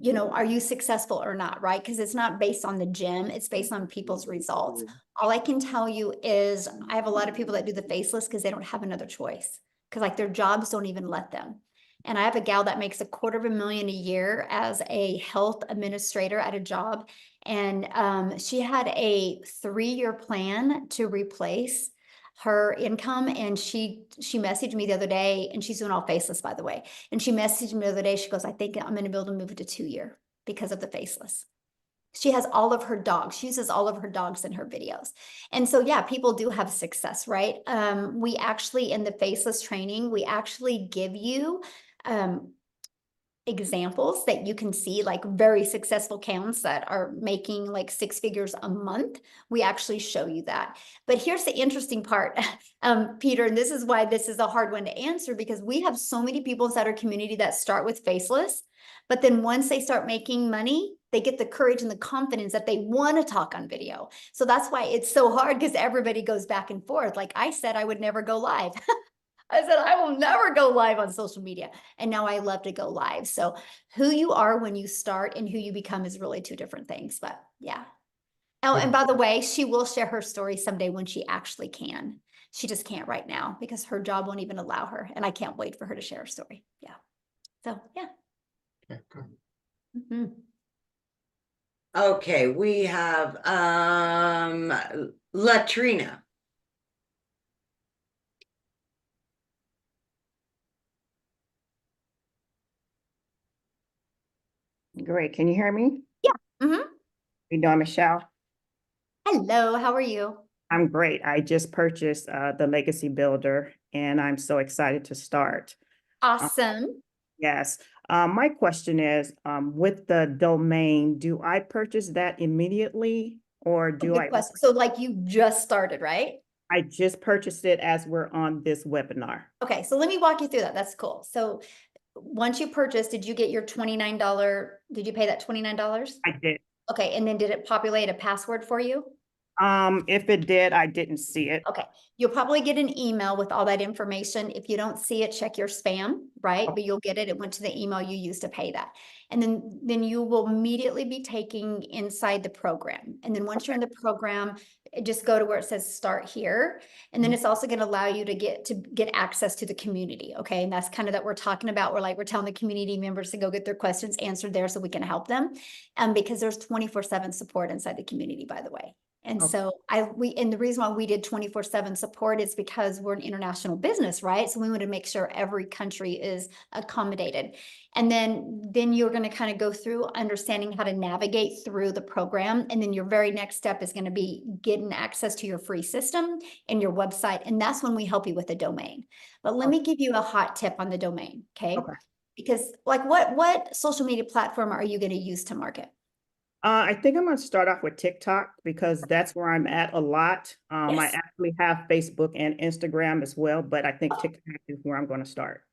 you know, are you successful or not, right? Because it's not based on the gym, it's based on people's results. All I can tell you is I have a lot of people that do the faceless because they don't have another choice, because like their jobs don't even let them. And I have a gal that makes $250,000 a year as a health administrator at a job. And she had a 3-year plan to replace her income. And she messaged me the other day, and she's doing all faceless, by the way. And she messaged me the other day. She goes, I think I'm going to be able to move it to 2-year because of the faceless. She has all of her dogs. She uses all of her dogs in her videos. And so, yeah, people do have success, right? We actually, in the faceless training, we actually give you examples that you can see, like very successful accounts that are making like 6 figures a month. We actually show you that. But here's the interesting part, Peter, and this is why this is a hard one to answer, because we have so many people inside our community that start with faceless, but then once they start making money, they get the courage and the confidence that they want to talk on video. So that's why it's so hard, because everybody goes back and forth. Like I said, I would never go live. I said, I will never go live on social media. And now I love to go live. So who you are when you start and who you become is really 2 different things. But yeah. Oh, and by the way, she will share her story someday when she actually can. She just can't right now because her job won't even allow her. And I can't wait for her to share her story. Yeah. So yeah. Okay, good. Mm-hmm. Okay, we have Latrina. Great. Can you hear me? Yeah. Mm-hmm. You doing, Michelle? Hello, how are you? I'm great. I just purchased the Legacy Builder, and I'm so excited to start. Awesome. Yes. My question is, with the domain, do I purchase that immediately, or do Good question. So like you just started, right? I just purchased it as we're on this webinar? Okay, so let me walk you through that. That's cool. So once you purchased, did you get your $29? Did you pay that $29? I did. Okay, and then did it populate a password for you? If it did, I didn't see it. Okay, you'll probably get an email with all that information. If you don't see it, check your spam, right? But you'll get it. It went to the email you used to pay that. And then you will immediately be taking inside the program. And then once you're in the program, just go to where it says start here. And then it's also going to allow you to get access to the community. Okay. And that's kind of that we're talking about. We're telling the community members to go get their questions answered there so we can help them. Because there's 24/7 support inside the community, by the way. And so and the reason why we did 24/7 support is because we're an international business, right? So we want to make sure every country is accommodated. And then you're going to kind of go through understanding how to navigate through the program. And then your very next step is going to be getting access to your free system and your website. And that's when we help you with the domain. But let me give you a hot tip on the domain, okay? Because like what social media platform are you going to use to market? I think I'm going to start off with TikTok because that's where I'm at a lot. I actually have Facebook and Instagram as well, but I think TikTok is where I'm going to start.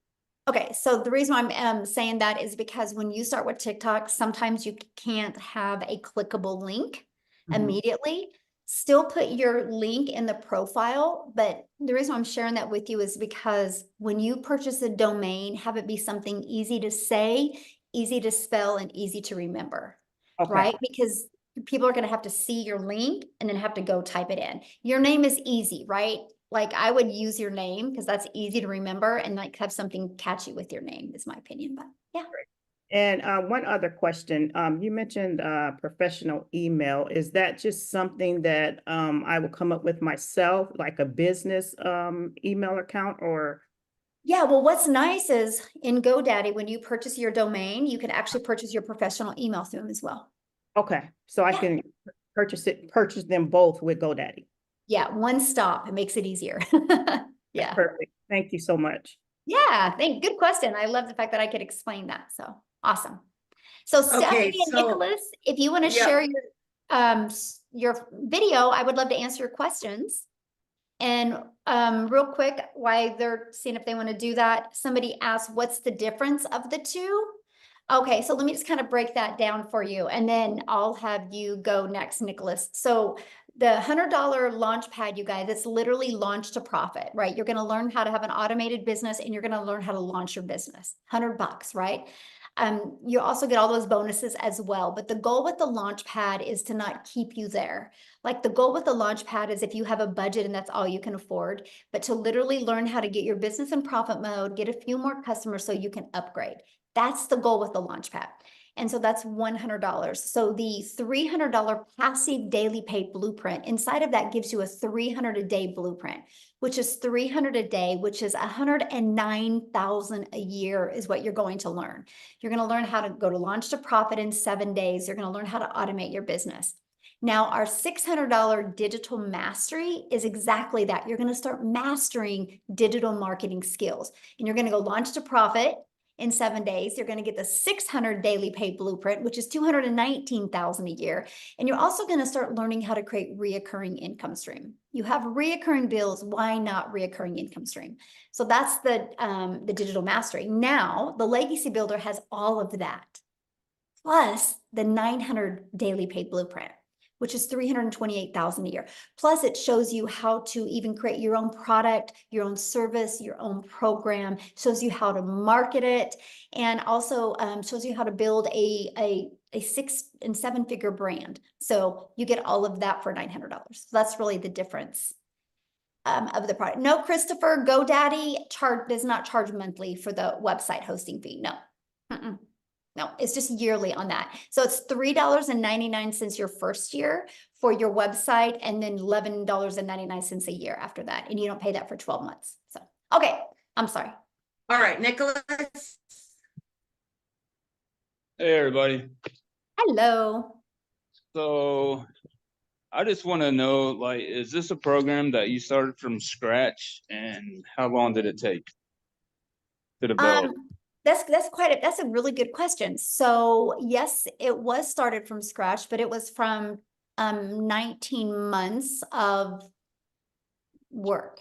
Okay, so the reason why I'm saying that is because when you start with TikTok, sometimes you can't have a clickable link immediately. Still put your link in the profile, but the reason why I'm sharing that with you is because when you purchase a domain, have it be something easy to say, easy to spell, and easy to remember. Right? Because people are going to have to see your link and then have to go type it in. Your name is easy, right? Like I would use your name because that's easy to remember and like have something catchy with your name is my opinion, but yeah. And one other question, you mentioned professional email. Is that just something that I will come up with myself, like a business email account or? Yeah, well, what's nice is in GoDaddy, when you purchase your domain, you can actually purchase your professional email through them as well. Okay, so I can purchase them both with GoDaddy. Yeah, one stop. It makes it easier. Yeah. Perfect. Thank you so much. Yeah, good question. I love the fact that I could explain that. So awesome. So Stephanie and Nicholas, if you want to share your video, I would love to answer your questions. And real quick, while they're seeing if they want to do that, somebody asked, what's the difference of the two? Okay, so let me just kind of break that down for you, and then I'll have you go next, Nicholas. So the $100 launch pad, you guys, it's literally launch to profit, right? You're going to learn how to have an automated business and you're going to learn how to launch your business. $100, right? You also get all those bonuses as well. But the goal with the Launchpad is to not keep you there. Like the goal with the Launchpad is if you have a budget and that's all you can afford, but to literally learn how to get your business in profit mode, get a few more customers so you can upgrade. That's the goal with the Launchpad. And so that's $100. So the $300 passive daily paid blueprint, inside of that gives you a 300 a day blueprint, which is 300 a day, which is 109,000 a year is what you're going to learn. You're going to learn how to go to launch to profit in 7 days. You're going to learn how to automate your business. Now, our $600 digital mastery is exactly that. You're going to start mastering digital marketing skills, and you're going to go launch to profit in 7 days. You're going to get the 600 daily paid blueprint, which is 219,000 a year. And you're also going to start learning how to create reoccurring income stream. You have reoccurring bills. Why not reoccurring income stream? So that's the digital mastery. Now, the Legacy Builder has all of that, plus the 900 daily paid blueprint, which is 328,000 a year. Plus it shows you how to even create your own product, your own service, your own program, shows you how to market it, and also shows you how to build a 6- and 7-figure brand. So you get all of that for $900. So that's really the difference of the product. No, Christopher, GoDaddy does not charge monthly for the website hosting fee. No. No, it's just yearly on that. So it's $3.99 your first year for your website, and then $11.99 a year after that. And you don't pay that for 12 months. So, okay, I'm sorry. All right, Nicholas. Hey, everybody. Hello. So I just want to know, like, is this a program that you started from scratch, and how long did it take to develop? That's a really good question. So yes, it was started from scratch, but it was from 19 months of work.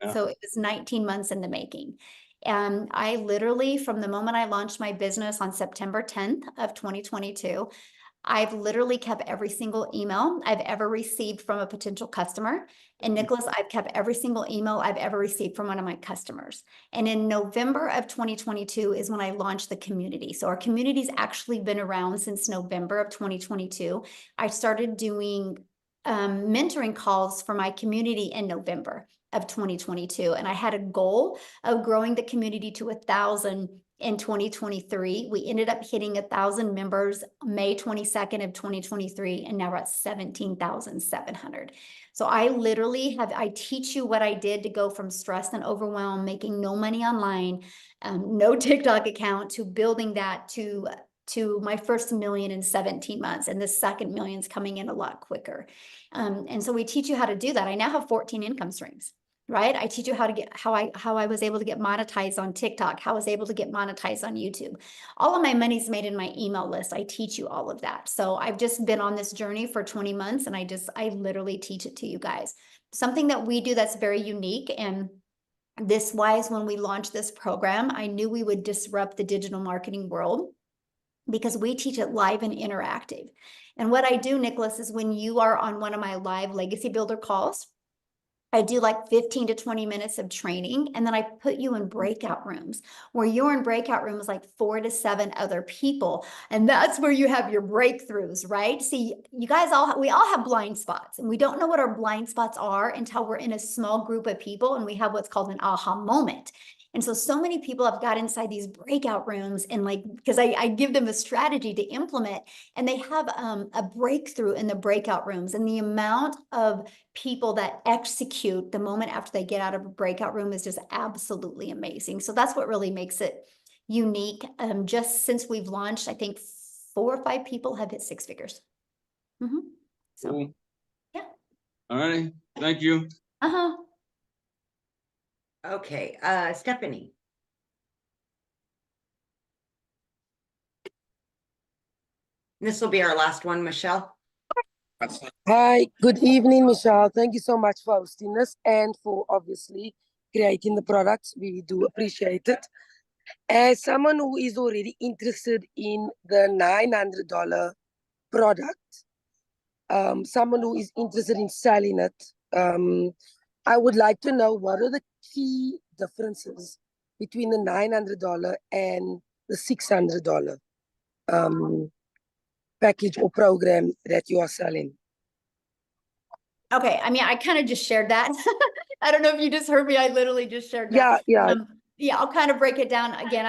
Yeah. So it was 19 months in the making. And I literally, from the moment I launched my business on September 10th of 2022, I've literally kept every single email I've ever received from a potential customer. And Nicholas, I've kept every single email I've ever received from one of my customers. And in November of 2022 is when I launched the community. So our community's actually been around since November of 2022. I started doing mentoring calls for my community in November of 2022. And I had a goal of growing the community to 1,000 in 2023. We ended up hitting 1,000 members May 22nd of 2023, and now we're at 17,700. So I literally I teach you what I did to go from stress and overwhelm, making no money online, no TikTok account, to building that to my first million in 17 months. And the second million's coming in a lot quicker. And so we teach you how to do that. I now have 14 income streams. Right? I teach you how to get how I was able to get monetized on TikTok, how I was able to get monetized on YouTube. All of my money's made in my email list. I teach you all of that. So I've just been on this journey for 20 months, and I literally teach it to you guys. Something that we do that's very unique, and this wise, when we launched this program, I knew we would disrupt the digital marketing world, because we teach it live and interactive. And what I do, Nicholas, is when you are on one of my live Legacy Builder calls, I do like 15 to 20 minutes of training, and then I put you in breakout rooms where you're in breakout rooms like 4 to 7 other people. And that's where you have your breakthroughs, right? See, you guys we all have blind spots, and we don't know what our blind spots are until we're in a small group of people and we have what's called an aha moment. And so many people have got inside these breakout rooms, and like, because I give them a strategy to implement, and they have a breakthrough in the breakout rooms, and the amount of people that execute the moment after they get out of a breakout room is just absolutely amazing. So that's what really makes it unique. Just since we've launched, I think 4 or 5 people have hit 6 figures. So, Cool. Yeah. All right. Thank you. Okay, Stephanie. This will be our last one, Michelle. Hi, good evening, Michelle. Thank you so much for hosting us and for obviously creating the products. We do appreciate it. As someone who is already interested in the $900 product, someone who is interested in selling it, I would like to know what are the key differences between the $900 and the $600 package or program that you are selling? Okay, I mean, I kind of just shared that. I don't know if you just heard me. I literally just shared that. Yeah. Yeah, I'll kind of break it down again.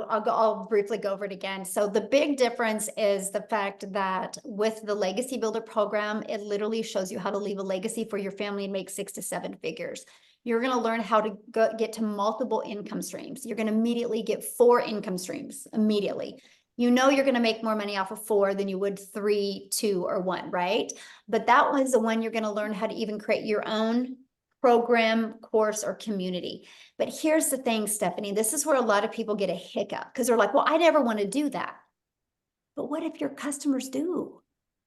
I'll briefly go over it again. So the big difference is the fact that with the Legacy Builder program, it literally shows you how to leave a legacy for your family and make 6 to 7 figures. You're going to learn how to get to multiple income streams. You're going to immediately get 4 income streams immediately. You know you're going to make more money off of 4 than you would 3, 2, or 1, right? But that was the one you're going to learn how to even create your own program, course, or community. But here's the thing, Stephanie, this is where a lot of people get a hiccup because they're like, well, I never want to do that. But what if your customers do?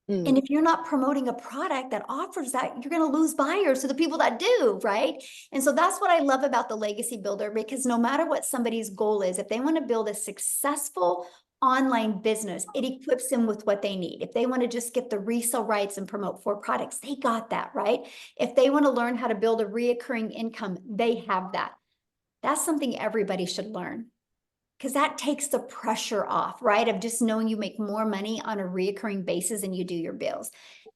And if you're not promoting a product that offers that, you're going to lose buyers to the people that do, right? And so that's what I love about the Legacy Builder, because no matter what somebody's goal is, if they want to build a successful online business, it equips them with what they need. If they want to just get the resale rights and promote 4 products, they got that, right? If they want to learn how to build a reoccurring income, they have that. That's something everybody should learn, because that takes the pressure off, right? Of just knowing you make more money on a reoccurring basis and you do your bills.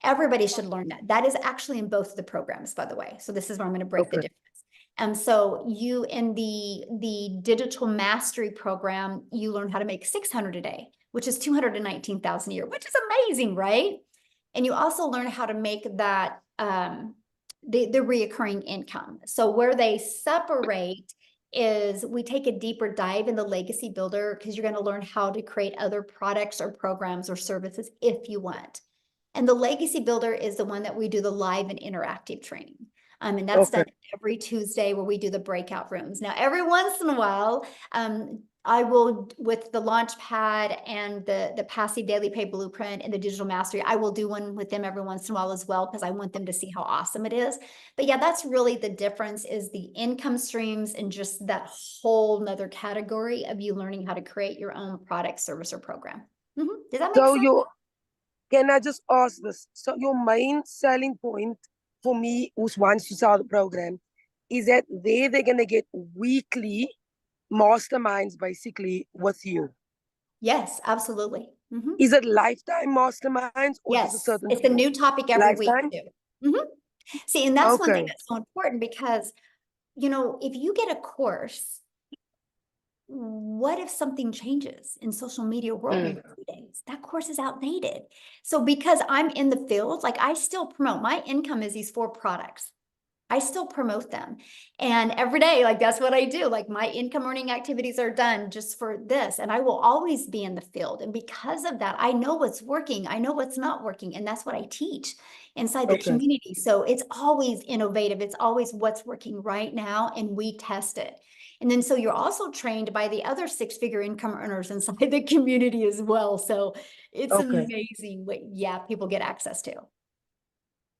Everybody should learn that. That is actually in both of the programs, by the way. So this is where I'm going to break the difference. So you, in the digital mastery program, you learn how to make 600 a day, which is 219,000 a year, which is amazing, right? And you also learn how to make that the reoccurring income. So where they separate is we take a deeper dive in the Legacy Builder, because you're going to learn how to create other products or programs or services if you want. And the Legacy Builder is the one that we do the live and interactive training. And that's done every Tuesday, where we do the breakout rooms. Now, every once in a while, I will, with the Launchpad and the Passive Daily Pay Blueprint and the Digital Mastery, I will do one with them every once in a while as well, because I want them to see how awesome it is. But yeah, that's really the difference, is the income streams and just that whole nother category of you learning how to create your own product, service, or program. Does that make sense? Can I just ask this? So your main selling point for me, who wants to sell the program, is that they're going to get weekly masterminds basically with you. Yes, absolutely. Is it lifetime masterminds, or yes, is it a certain? It's a new topic every lifetime? week too. See, and that's one thing that's so important, because, if you get a course, what if something changes in social media world in 2 days? That course is outdated. So because I'm in the field, like, I still promote. My income is these 4 products. I still promote them. And every day, like, that's what I do. Like, my income earning activities are done just for this. And I will always be in the field. And because of that, I know what's working. I know what's not working. And that's what I teach inside the community. So it's always innovative. It's always what's working right now. And we test it. And then so you're also trained by the other 6-figure income earners inside the community as well. So it's amazing what, people get access to.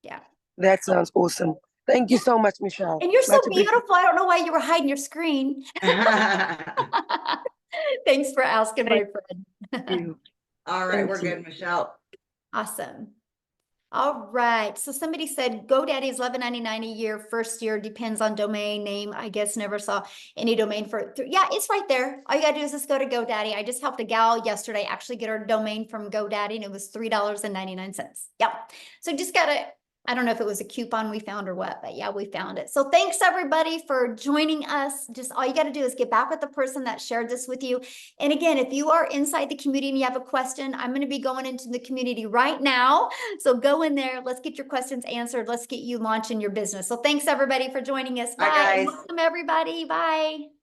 Yeah. That sounds awesome. Thank you so much, Michelle. And you're so beautiful. I don't know why you were hiding your screen. Thanks for asking, my friend. All right, we're good, Michelle. Awesome. All right. So somebody said GoDaddy is $11.99 a year. First year depends on domain name. I guess never saw any domain for. Yeah, it's right there. All you gotta do is just go to GoDaddy. I just helped a gal yesterday actually get her domain from GoDaddy, and it was $3.99. Yep. So just gotta. I don't know if it was a coupon we found or what, but yeah, we found it. So thanks everybody for joining us. Just all you got to do is get back with the person that shared this with you. And again, if you are inside the community and you have a question, I'm going to be going into the community right now. So go in there. Let's get your questions answered. Let's get you launching your business. So thanks everybody for joining us. Bye. Bye, guys. Welcome everybody. Bye.